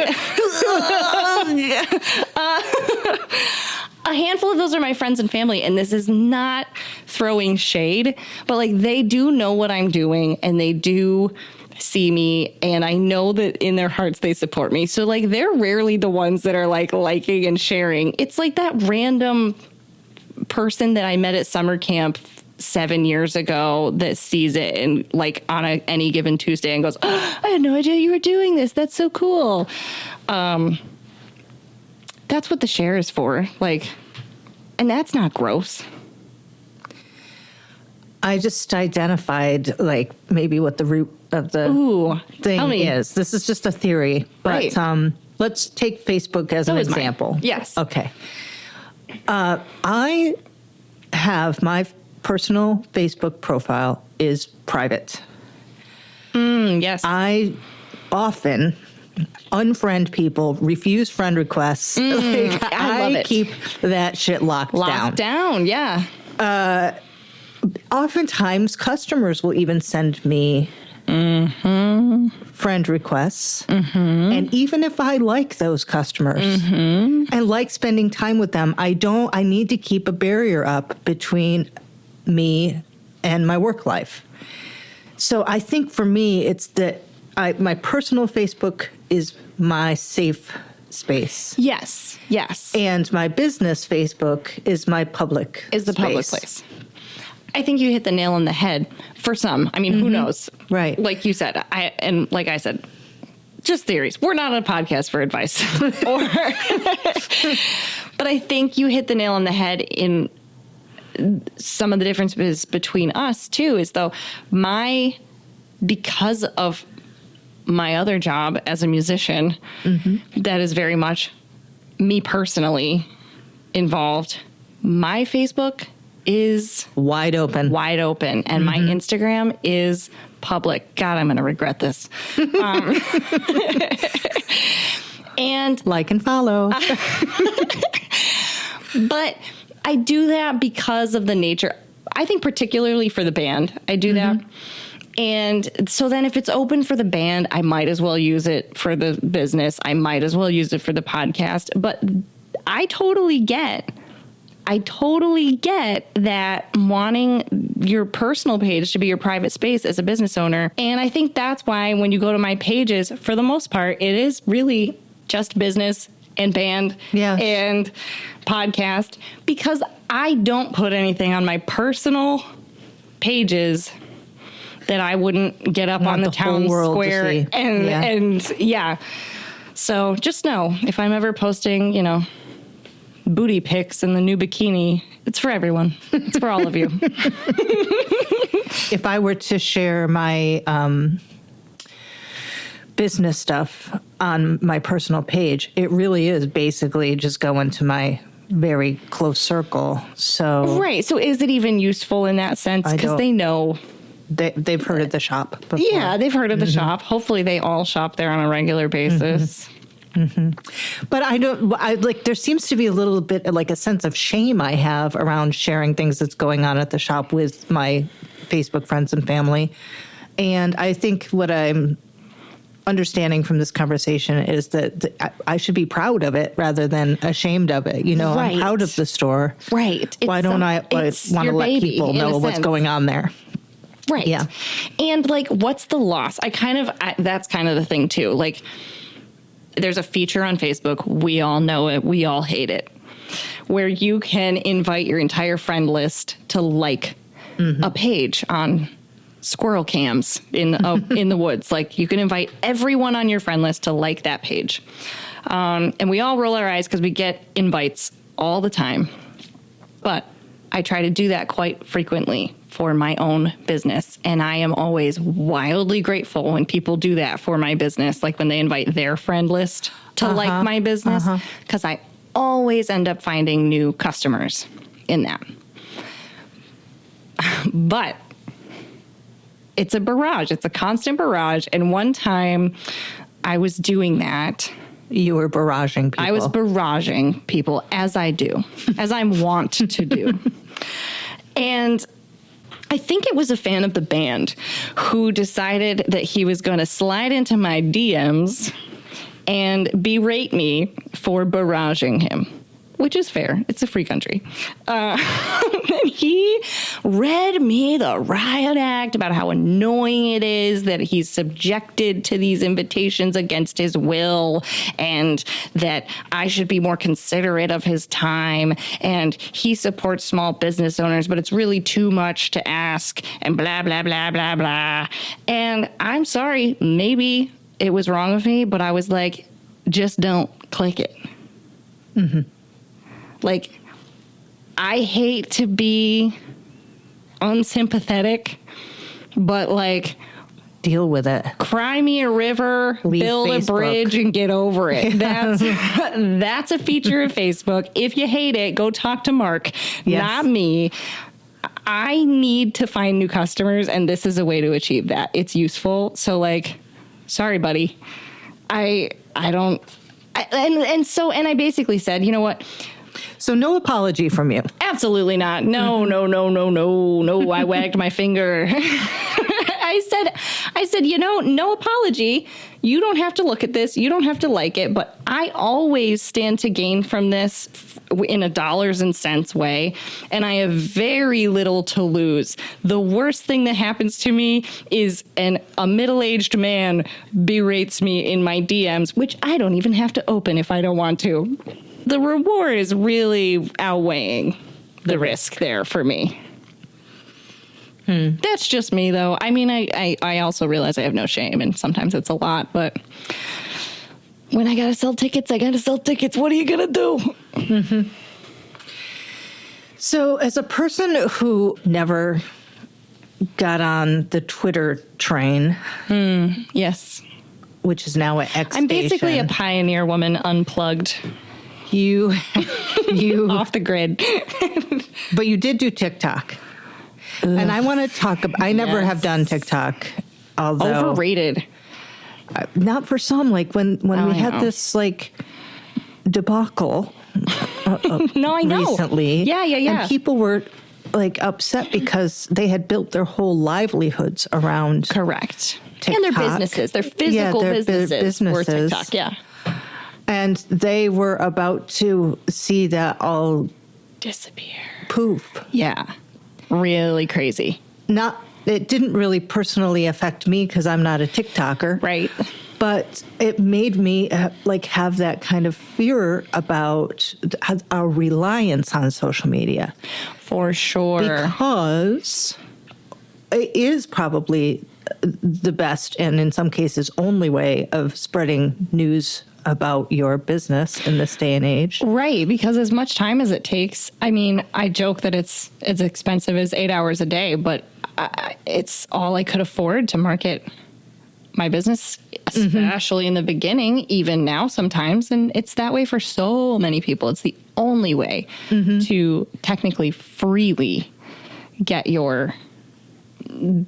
a handful of those are my friends and family, and this is not throwing shade, but like they do know what I'm doing, and they do see me, and I know that in their hearts they support me. So like they're rarely the ones that are like liking and sharing. It's like that random person that I met at summer camp 7 years ago that sees it and like on any given Tuesday and goes, oh, I had no idea you were doing this. That's so cool. That's what the share is for. Like, and that's not gross. I just identified like maybe what the root of the thing is. This is just a theory, but right. Let's take Facebook as an example. Mine. Yes. Okay. I have my personal Facebook profile is private. Yes. I often unfriend people, refuse friend requests. I love it. Keep that shit locked down. Yeah. Oftentimes, customers will even send me friend requests. And even if I like those customers and like spending time with them, I need to keep a barrier up between me and my work life. So I think for me, it's that my personal Facebook is my safe space. Yes. Yes. And my business Facebook is my public public place. I think you hit the nail on the head for some. I mean, who knows? Right. Like you said, like I said, just theories. We're not on a podcast for advice. But I think you hit the nail on the head in some of the differences between us too is though because of my other job as a musician, that is very much me personally involved. My Facebook is Wide open. and my Instagram is public. God, I'm going to regret this. And Like and follow. but I do that because of the nature. I think particularly for the band, I do that. And so then if it's open for the band, I might as well use it for the business. I might as well use it for the podcast. But I totally get that wanting your personal page to be your private space as a business owner. And I think that's why when you go to my pages, for the most part, it is really just business and band and podcast, because I don't put anything on my personal pages that I wouldn't get up on the town square and So just know, if I'm ever posting, booty pics in the new bikini, it's for everyone. It's for all of you. If I were to share my business stuff on my personal page, it really is basically just going to my very close circle. So right. So is it even useful in that sense? Because they know. They've heard of the shop before. Yeah, they've heard of the shop. Hopefully they all shop there on a regular basis. But there seems to be a little bit like a sense of shame I have around sharing things that's going on at the shop with my Facebook friends and family. And I think what I'm understanding from this conversation is that I should be proud of it rather than ashamed of it. Right. I'm proud of the store. Right. Why don't I want to let people know what's going on there? Right. Yeah. And what's the loss? That's kind of the thing too. There's a feature on Facebook. We all know it. We all hate it. Where you can invite your entire friend list to a page on squirrel cams in the woods. You can invite everyone on your friend list to like that page. And we all roll our eyes because we get invites all the time. But I try to do that quite frequently for my own business. And I am always wildly grateful when people do that for my business, like when they invite their friend list to like my business, because I always end up finding new customers in that. But it's a barrage. It's a constant barrage. And one time I was doing that. You were barraging people. I was barraging people, as I do, as I'm wont to do. And I think it was a fan of the band who decided that he was going to slide into my DMs and berate me for barraging him, which is fair. It's a free country. He read me the riot act about how annoying it is that he's subjected to these invitations against his will, and that I should be more considerate of his time, and he supports small business owners, but it's really too much to ask, and blah, blah, blah, blah, blah. And I'm sorry, maybe it was wrong of me, but I was like, just don't click it. I hate to be unsympathetic, but deal with it. Cry me a river, build Facebook. A bridge, and get over it. That's a feature of Facebook. If you hate it, go talk to Mark, not me. I need to find new customers, and this is a way to achieve that. It's useful. So sorry, buddy. I don't. And I basically said, you know what? So no apology from you. Absolutely not. No. I wagged my finger. I said, no apology. You don't have to look at this. You don't have to like it. But I always stand to gain from this in a dollars and cents way. And I have very little to lose. The worst thing that happens to me is a middle-aged man berates me in my DMs, which I don't even have to open if I don't want to. The reward is really outweighing the risk there for me. That's just me, though. I mean, I also realize I have no shame, and sometimes it's a lot, but when I gotta sell tickets, I gotta sell tickets. What are you gonna do? So, as a person who never got on the Twitter train, Yes. which is now at X I'm basically a Station, pioneer woman, unplugged, you off the grid. but you did do TikTok. And I want to talk about, I never have done TikTok, although Overrated. not for some, like when we I had know. this like debacle No, I know. recently. Yeah. And people were like upset because they had built their whole livelihoods around Correct. And their TikTok. businesses, their Yeah, physical their businesses were businesses. TikTok. Yeah. and they were about to see that all Disappear. poof. Yeah. Really crazy. It didn't really personally affect me because I'm not a TikToker. Right. But it made me have that kind of fear about our reliance on social media. For sure. Because it is probably the best and in some cases only way of spreading news about your business in this day and age. Right, because as much time as it takes, I mean, I joke that it's as expensive as 8 hours a day, but it's all I could afford to market my business, especially in the beginning, even now sometimes. And it's that way for so many people. It's the only way to technically freely get your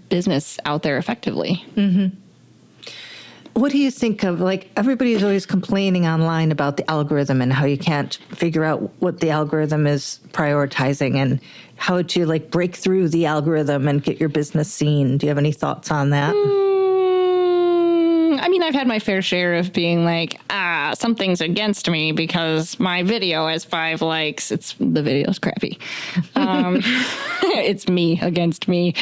business out there effectively. What do you think of, like, everybody's always complaining online about the algorithm and how you can't figure out what the algorithm is prioritizing and how to, like, break through the algorithm and get your business seen. Do you have any thoughts on that? I mean, I've had my fair share of being like, something's against me because my video has 5 likes. The video's crappy. It's me against me.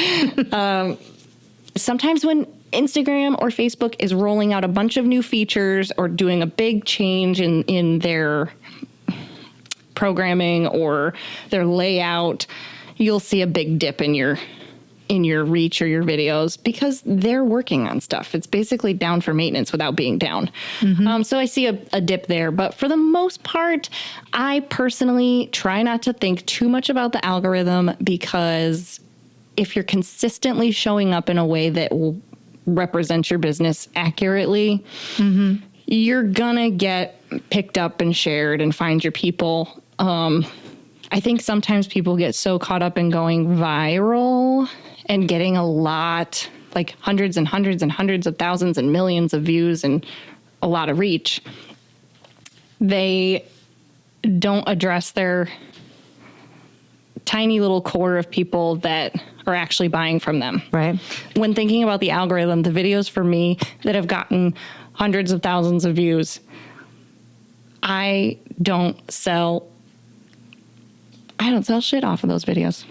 Sometimes when Instagram or Facebook is rolling out a bunch of new features or doing a big change in their programming or their layout, you'll see a big dip in your reach or your videos because they're working on stuff. It's basically down for maintenance without being down. So I see a dip there. But for the most part, I personally try not to think too much about the algorithm because if you're consistently showing up in a way that will represent your business accurately, you're gonna get picked up and shared and find your people. I think sometimes people get so caught up in going viral and getting a lot, like hundreds and hundreds and hundreds of thousands and millions of views and a lot of reach. They don't address their tiny little core of people that are actually buying from them. Right. When thinking about the algorithm, the videos for me that have gotten hundreds of thousands of views, I don't sell shit off of those videos.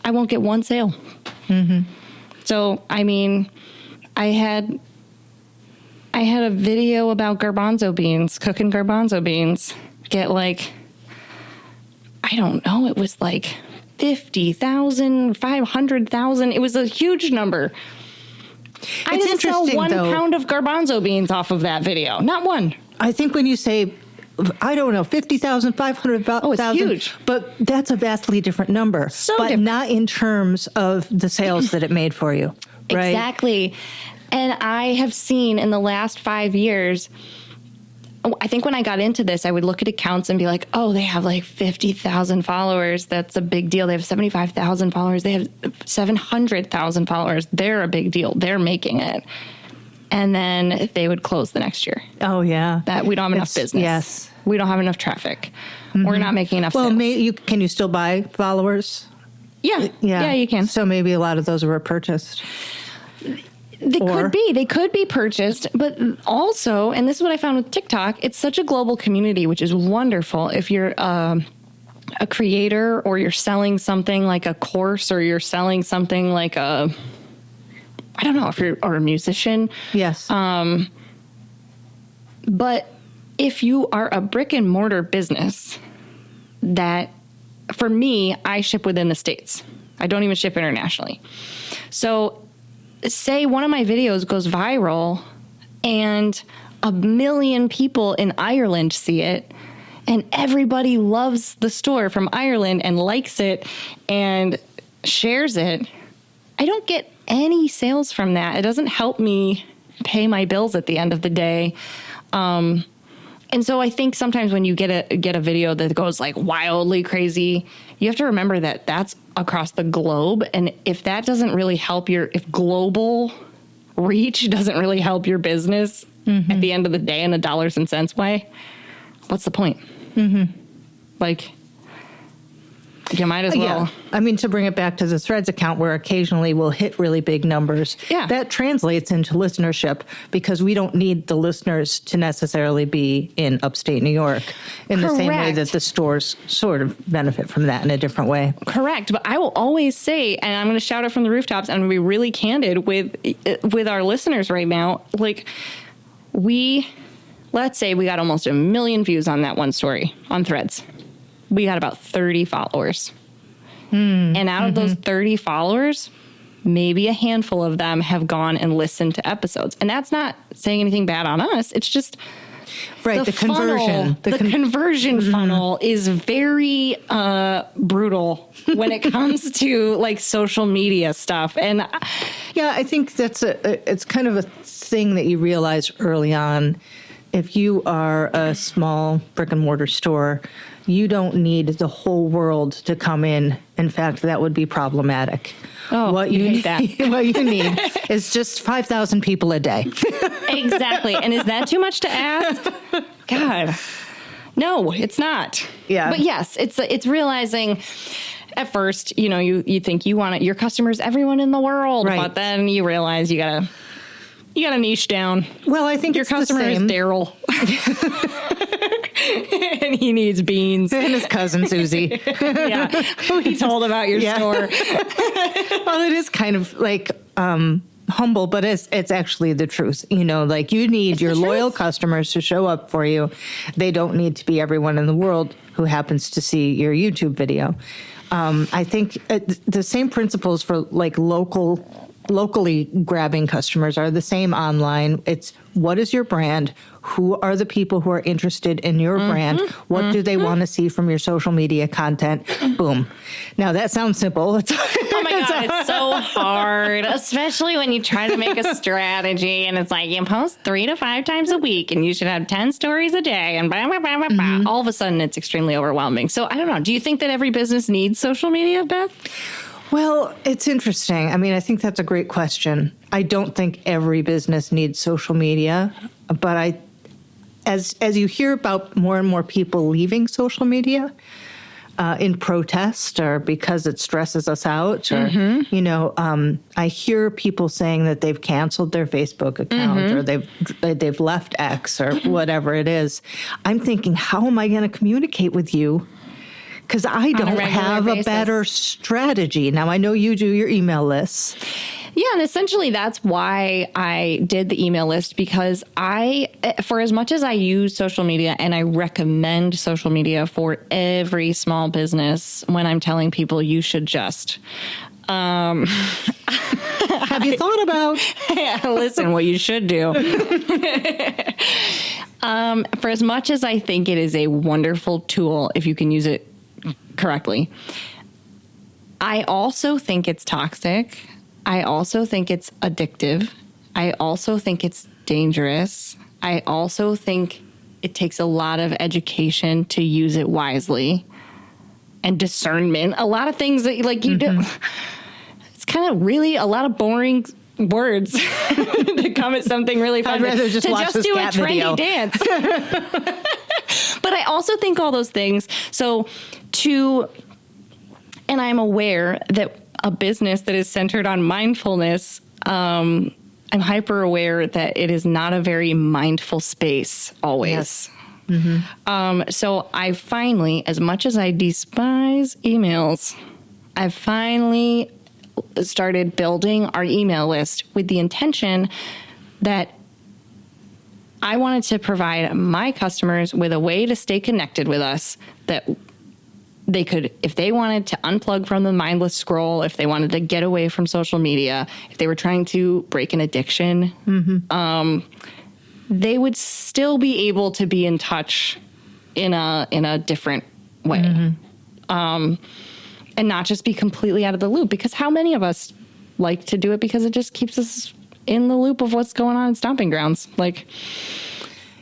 I won't get one sale. So, I mean, I had a video about garbanzo beans, cooking garbanzo beans, get like, I don't know, it was like 50,000, 500,000. It was a huge number. I didn't sell interesting, 1 though. pound of garbanzo beans off of that video. Not one. I think when you say, I don't know, 50,000, 500,000. Oh, it's huge. But that's a vastly different number. So but different. not in terms of the sales that it made for you. Right? Exactly. And I have seen in the last 5 years, I think when I got into this, I would look at accounts and be like, oh, they have like 50,000 followers. That's a big deal. They have 75,000 followers. They have 700,000 followers. They're a big deal. They're making it. And then they would close the next year. Oh, yeah. That we don't have enough business. Yes. We don't have enough traffic. We're not making enough Well, sales. can you still buy followers? Yeah. Yeah, you can. So maybe a lot of those were purchased. They Or- could be purchased, but also, and this is what I found with TikTok, it's such a global community, which is wonderful. If you're a creator or you're selling something like a course or you're selling something like a musician. Yes. But if you are a brick and mortar business that, for me, I ship within the States. I don't even ship internationally. So say one of my videos goes viral and 1 million people in Ireland see it and everybody loves the store from Ireland and likes it and shares it, I don't get any sales from that. It doesn't help me pay my bills at the end of the day. And so I think sometimes when you get a video that goes like wildly crazy, you have to remember that that's across the globe. And if that doesn't really help if global reach doesn't really help your business at the end of the day in a dollars and cents way, what's the point? Like, you might as well. Yeah. I mean, to bring it back to the Threads account, where occasionally we'll hit really big numbers, that translates into listenership, because we don't need the listeners to necessarily be in upstate New York in the same way that the stores sort of benefit from that in a different way. Correct. But I will always say, and I'm going to shout it from the rooftops, and I'm going to be really candid with our listeners right now. Like, let's say we got almost 1 million views on that one story on Threads. We got about 30 followers. And out of those 30 followers, maybe a handful of them have gone and listened to episodes. And that's not saying anything bad on us. It's just the conversion. The conversion funnel is very brutal when it comes to like social media stuff. And yeah, I think it's kind of a thing that you realize early on. If you are a small brick and mortar store, you don't need the whole world to come in. In fact, that would be problematic. Oh, what you need is just 5,000 people a day. Exactly. And is that too much to ask? God, no, it's not. Yeah. But yes, it's realizing at first, you think you want it, your customers, everyone in the world, right. But then you realize you gotta niche down. Well, I think your customer is Daryl. And he needs beans. And his cousin Susie. Yeah. Who he told about your store. Well, it is kind of like humble, but it's actually the truth. Like you need your loyal customers to show up for you. They don't need to be everyone in the world who happens to see your YouTube video. I think the same principles for like locally grabbing customers are the same online. It's what is your brand? Who are the people who are interested in your brand? What do they want to see from your social media content? Boom. Now that sounds simple. Oh my God, it's so hard, especially when you try to make a strategy and it's like you post 3 to 5 times a week and you should have 10 stories a day and blah, blah, blah, blah, blah. All of a sudden it's extremely overwhelming. So I don't know. Do you think that every business needs social media, Beth? Well, it's interesting. I mean, I think that's a great question. I don't think every business needs social media, but as you hear about more and more people leaving social media in protest or because it stresses us out, or I hear people saying that they've canceled their Facebook account or they've left X or whatever it is. I'm thinking, how am I going to communicate with you? Because I don't have a better strategy. Now, I know you do your email lists. Yeah, and essentially that's why I did the email list, because for as much as I use social media and I recommend social media for every small business when I'm telling people you should just... have you thought about... Listen, what you should do. For as much as I think it is a wonderful tool if you can use it correctly, I also think it's toxic. I also think it's addictive. I also think it's dangerous. I also think it takes a lot of education to use it wisely and discernment. A lot of things that you do. It's kind of really a lot of boring words to come at something really fun. I'd rather just watch this do a cat trendy video. Dance. But I also think all those things. And I'm aware that a business that is centered on mindfulness, I'm hyper aware that it is not a very mindful space always. Yes. So I finally, as much as I despise emails, I finally started building our email list with the intention that I wanted to provide my customers with a way to stay connected with us, that they could, if they wanted to unplug from the mindless scroll, if they wanted to get away from social media, if they were trying to break an addiction, they would still be able to be in touch in a different way. And not just be completely out of the loop, because how many of us like to do it because it just keeps us in the loop of what's going on in Stomping Grounds. Like,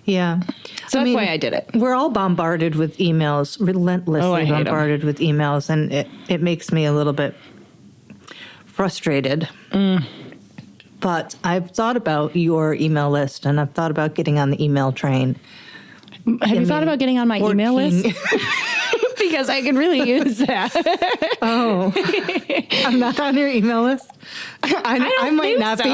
Yeah. so that's why I did it. We're all bombarded with emails, relentlessly hate 'em. bombarded with emails, and it makes me a little bit frustrated. But I've thought about your email list, and I've thought about getting on the email train. Have you thought about getting on my email list? Because I could really use that. Oh, I'm not on your email list. I might think not so. be.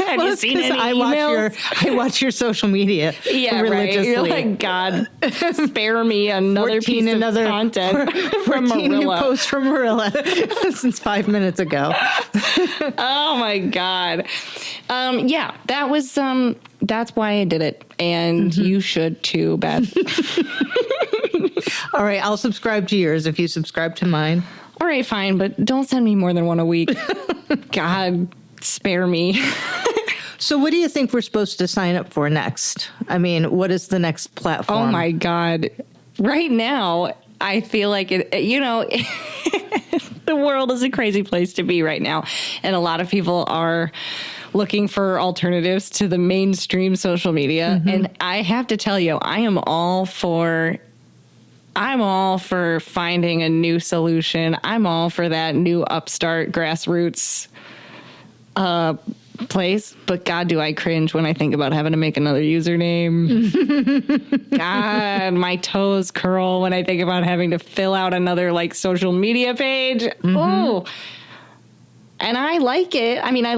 Have Well, you it's seen 'cause any I emails? watch your social media Yeah, right. religiously. You're like, God, spare me another piece of content from 14 new Marilla. posts from Marilla since 5 minutes ago. Oh my God. Yeah, that was that's why I did it. And you should too, Beth. All right, I'll subscribe to yours if you subscribe to mine. All right, fine, but don't send me more than one a week. God, spare me. So what do you think we're supposed to sign up for next? I mean, what is the next platform? Oh my God. Right now, I feel like it, the world is a crazy place to be right now. And a lot of people are looking for alternatives to the mainstream social media. And I have to tell you, I'm all for finding a new solution. I'm all for that new upstart grassroots place, but God, do I cringe when I think about having to make another username. God, my toes curl when I think about having to fill out another like social media page. Oh, and I like it. I mean, I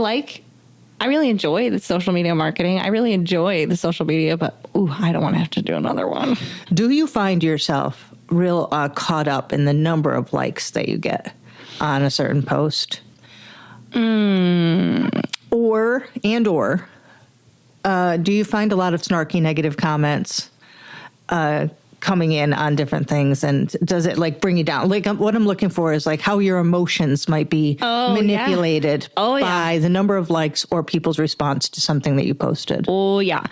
really enjoy the social media marketing. I really enjoy the social media, but I don't want to have to do another one. Do you find yourself real caught up in the number of likes that you get on a certain post? Or do you find a lot of snarky negative comments coming in on different things, and does it like bring you down? Like what I'm looking for is like how your emotions might be manipulated by the number of likes or people's response to something that you posted. Oh yeah.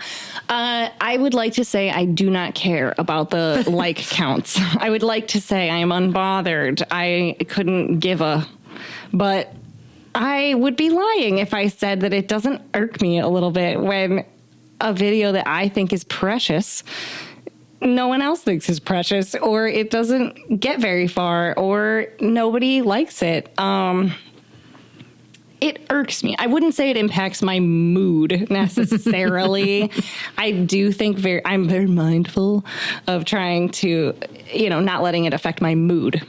I would like to say I do not care about the like counts. I would like to say I am unbothered. I couldn't give a, but I would be lying if I said that it doesn't irk me a little bit when a video that I think is precious, no one else thinks is precious, or it doesn't get very far, or nobody likes it. It irks me. I wouldn't say it impacts my mood necessarily. I do think I'm very mindful of trying to, not letting it affect my mood.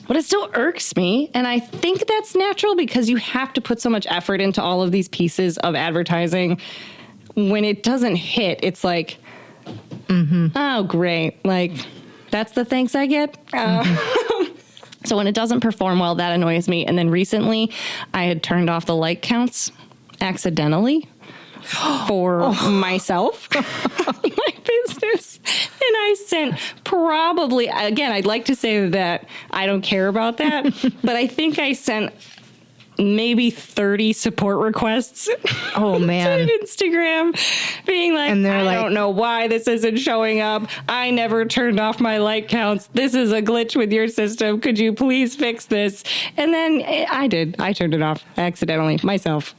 But it still irks me. And I think that's natural because you have to put so much effort into all of these pieces of advertising. When it doesn't hit, it's like, oh, great. Like, that's the thanks I get. So when it doesn't perform well, that annoys me. And then recently, I had turned off the like counts accidentally for myself, my business. And I sent probably, again, I'd like to say that I don't care about that, but I think I sent maybe 30 support requests. Oh man. To Instagram being like, and I don't know why this isn't showing up. I never turned off my like counts. This is a glitch with your system. Could you please fix this? And then I did. I turned it off accidentally myself.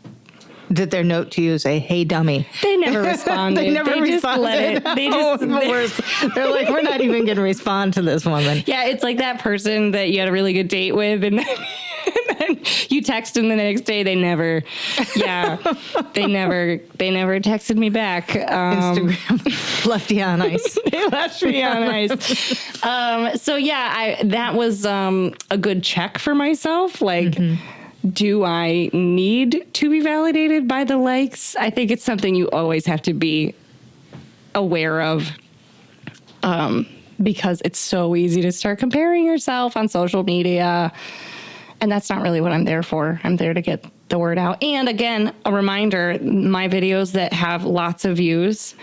Did their note to you say, "Hey, dummy"? They never responded. They never responded. Just let it. They just, the worst. They're like, we're not even going to respond to this woman. Yeah, it's like that person that you had a really good date with, and then you text them the next day. They never texted me back. Instagram left you on ice. They left me on ice. So yeah, that was a good check for myself. Like, do I need to be validated by the likes? I think it's something you always have to be aware of. Because it's so easy to start comparing yourself on social media. And that's not really what I'm there for. I'm there to get the word out. And again, a reminder, my videos that have lots of views,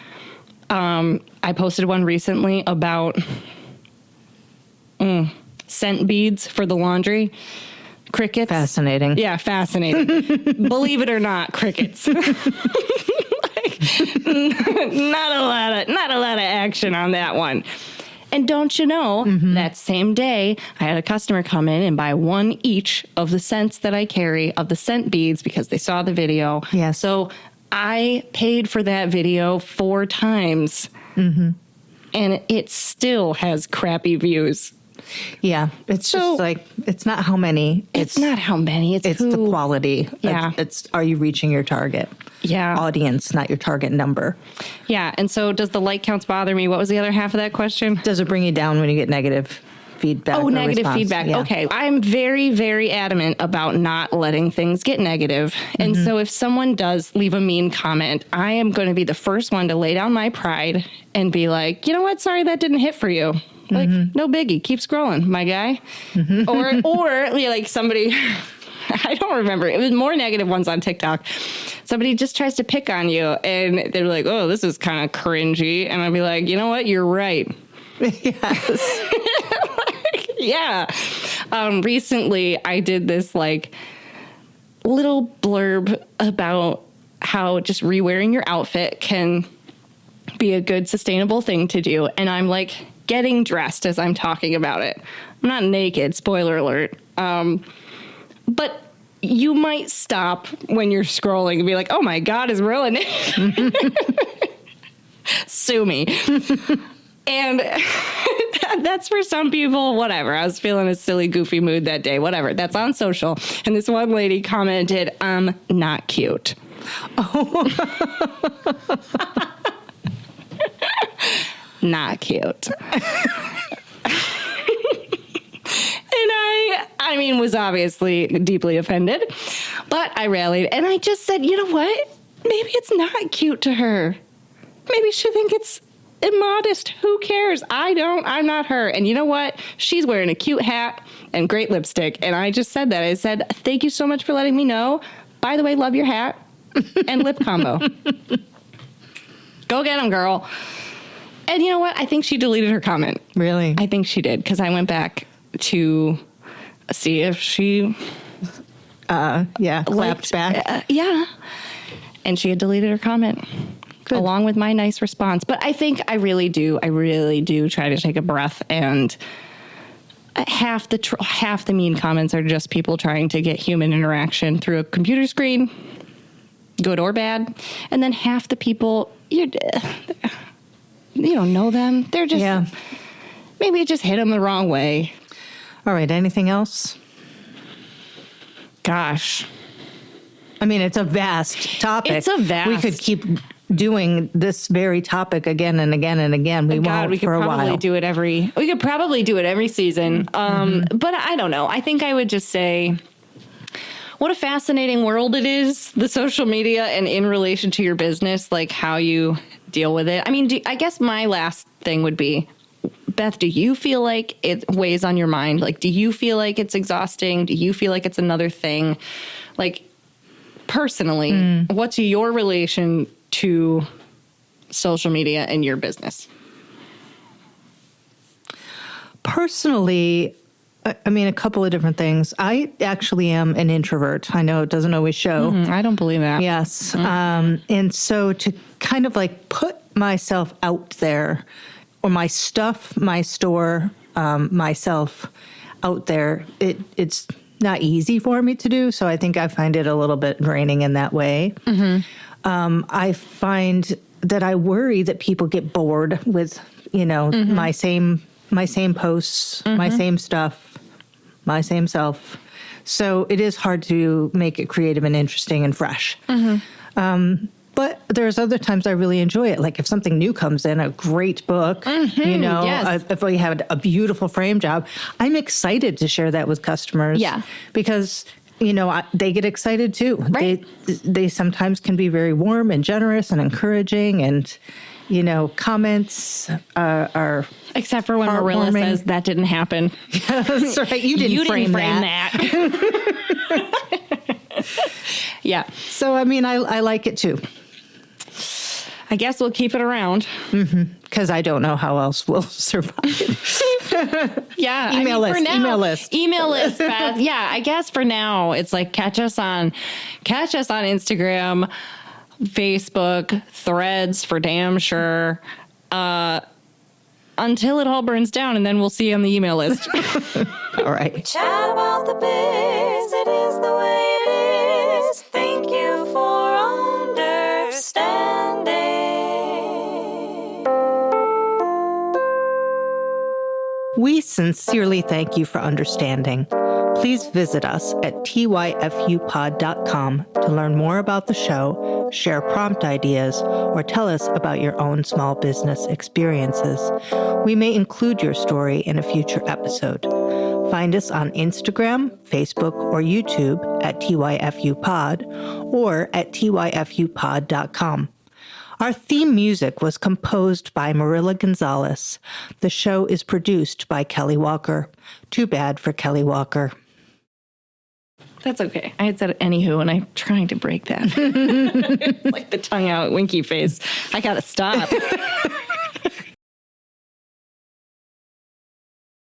I posted one recently about scent beads for the laundry. Crickets. Fascinating. Yeah, fascinating. Believe it or not, crickets. Like, not a lot of action on that one. And don't you know, that same day, I had a customer come in and buy one each of the scents that I carry, of the scent beads, because they saw the video. Yeah. So I paid for that video 4 times, and it still has crappy views. Yeah. It's So- just like, it's not how many. It's not how many, it's the who. quality. Yeah. It's are you reaching your target Yeah. audience, not your target number? Yeah. And so does the like counts bother me? What was the other half of that question? Does it bring you down when you get negative feedback? Oh, or negative response? feedback. Yeah. Okay. I'm very, very adamant about not letting things get negative. And so if someone does leave a mean comment, I am going to be the first one to lay down my pride and be like, you know what? Sorry, that didn't hit for you. Like, no biggie. Keep scrolling, my guy. Or yeah, like somebody, I don't remember. It was more negative ones on TikTok. Somebody just tries to pick on you and they're like, oh, this is kind of cringy. And I'll be like, you know what? You're right. Yes. Yeah. Recently, I did this like little blurb about how just re-wearing your outfit can be a good sustainable thing to do. And I'm like getting dressed as I'm talking about it. I'm not naked, spoiler alert. But you might stop when you're scrolling and be like, oh my God, is Marilla naked? Sue me. And that's for some people, whatever. I was feeling a silly, goofy mood that day, whatever. That's on social. And this one lady commented, not cute. Not cute. And I mean, was obviously deeply offended, but I rallied and I just said, you know what? Maybe it's not cute to her. Maybe she thinks it's immodest. Who cares? I don't. I'm not her. And you know what? She's wearing a cute hat and great lipstick. And I just said that. I said, thank you so much for letting me know. By the way, love your hat and lip combo. Go get them, girl. And you know what? I think she deleted her comment. Really? I think she did, because I went back to see if she Yeah. Clapped liked- back. yeah. And she had deleted her comment. Good. Along with my nice response. But I think I really do try to take a breath, and half the mean comments are just people trying to get human interaction through a computer screen, good or bad. And then half the people, you don't know them. They're just, Yeah. maybe it just hit them the wrong way. All right. Anything else? Gosh. I mean, it's a vast topic. It's a vast- We could keep doing this very topic again and again and again. We won't we could for a probably while. do it every season. But I don't know. I think I would just say, what a fascinating world it is, the social media, and in relation to your business, like how you deal with it. I mean, I guess my last thing would be, Beth, do you feel like it weighs on your mind? Like, do you feel like it's exhausting? Do you feel like it's another thing? Like, personally, what's your relation to social media and your business? Personally, I mean, a couple of different things. I actually am an introvert. I know it doesn't always show. I don't believe that. Yes. And so to kind of like put myself out there, or my stuff, my store, myself out there, it's not easy for me to do. So I think I find it a little bit draining in that way. I find that I worry that people get bored with, my same posts, my same stuff, my same self. So it is hard to make it creative and interesting and fresh. But there's other times I really enjoy it. Like if something new comes in, a great book, yes. if we have a beautiful frame job, I'm excited to share that with customers. Yeah. Because, they get excited too. Right. They sometimes can be very warm and generous and encouraging, and, comments are. Except for when Marilla Heartwarming. says that didn't happen. That's right. You didn't frame that. Yeah. So, I mean, I like it too. I guess we'll keep it around. Because I don't know how else we'll survive. Yeah. Email list, for now, email list. Email list, Beth. Yeah. I guess for now, it's like catch us on Instagram. Facebook, Threads for damn sure, until it all burns down, and then we'll see you on the email list. All right. Chat about the biz, it is the way it is. Thank you for understanding. We sincerely thank you for understanding. Please visit us at tyfupod.com to learn more about the show, share prompt ideas, or tell us about your own small business experiences. We may include your story in a future episode. Find us on Instagram, Facebook, or YouTube at tyfupod or at tyfupod.com. Our theme music was composed by Marilla Gonzalez. The show is produced by Kelly Walker. Too bad for Kelly Walker. That's okay. I had said anywho, and I'm trying to break that. Like the tongue out, winky face. I gotta stop.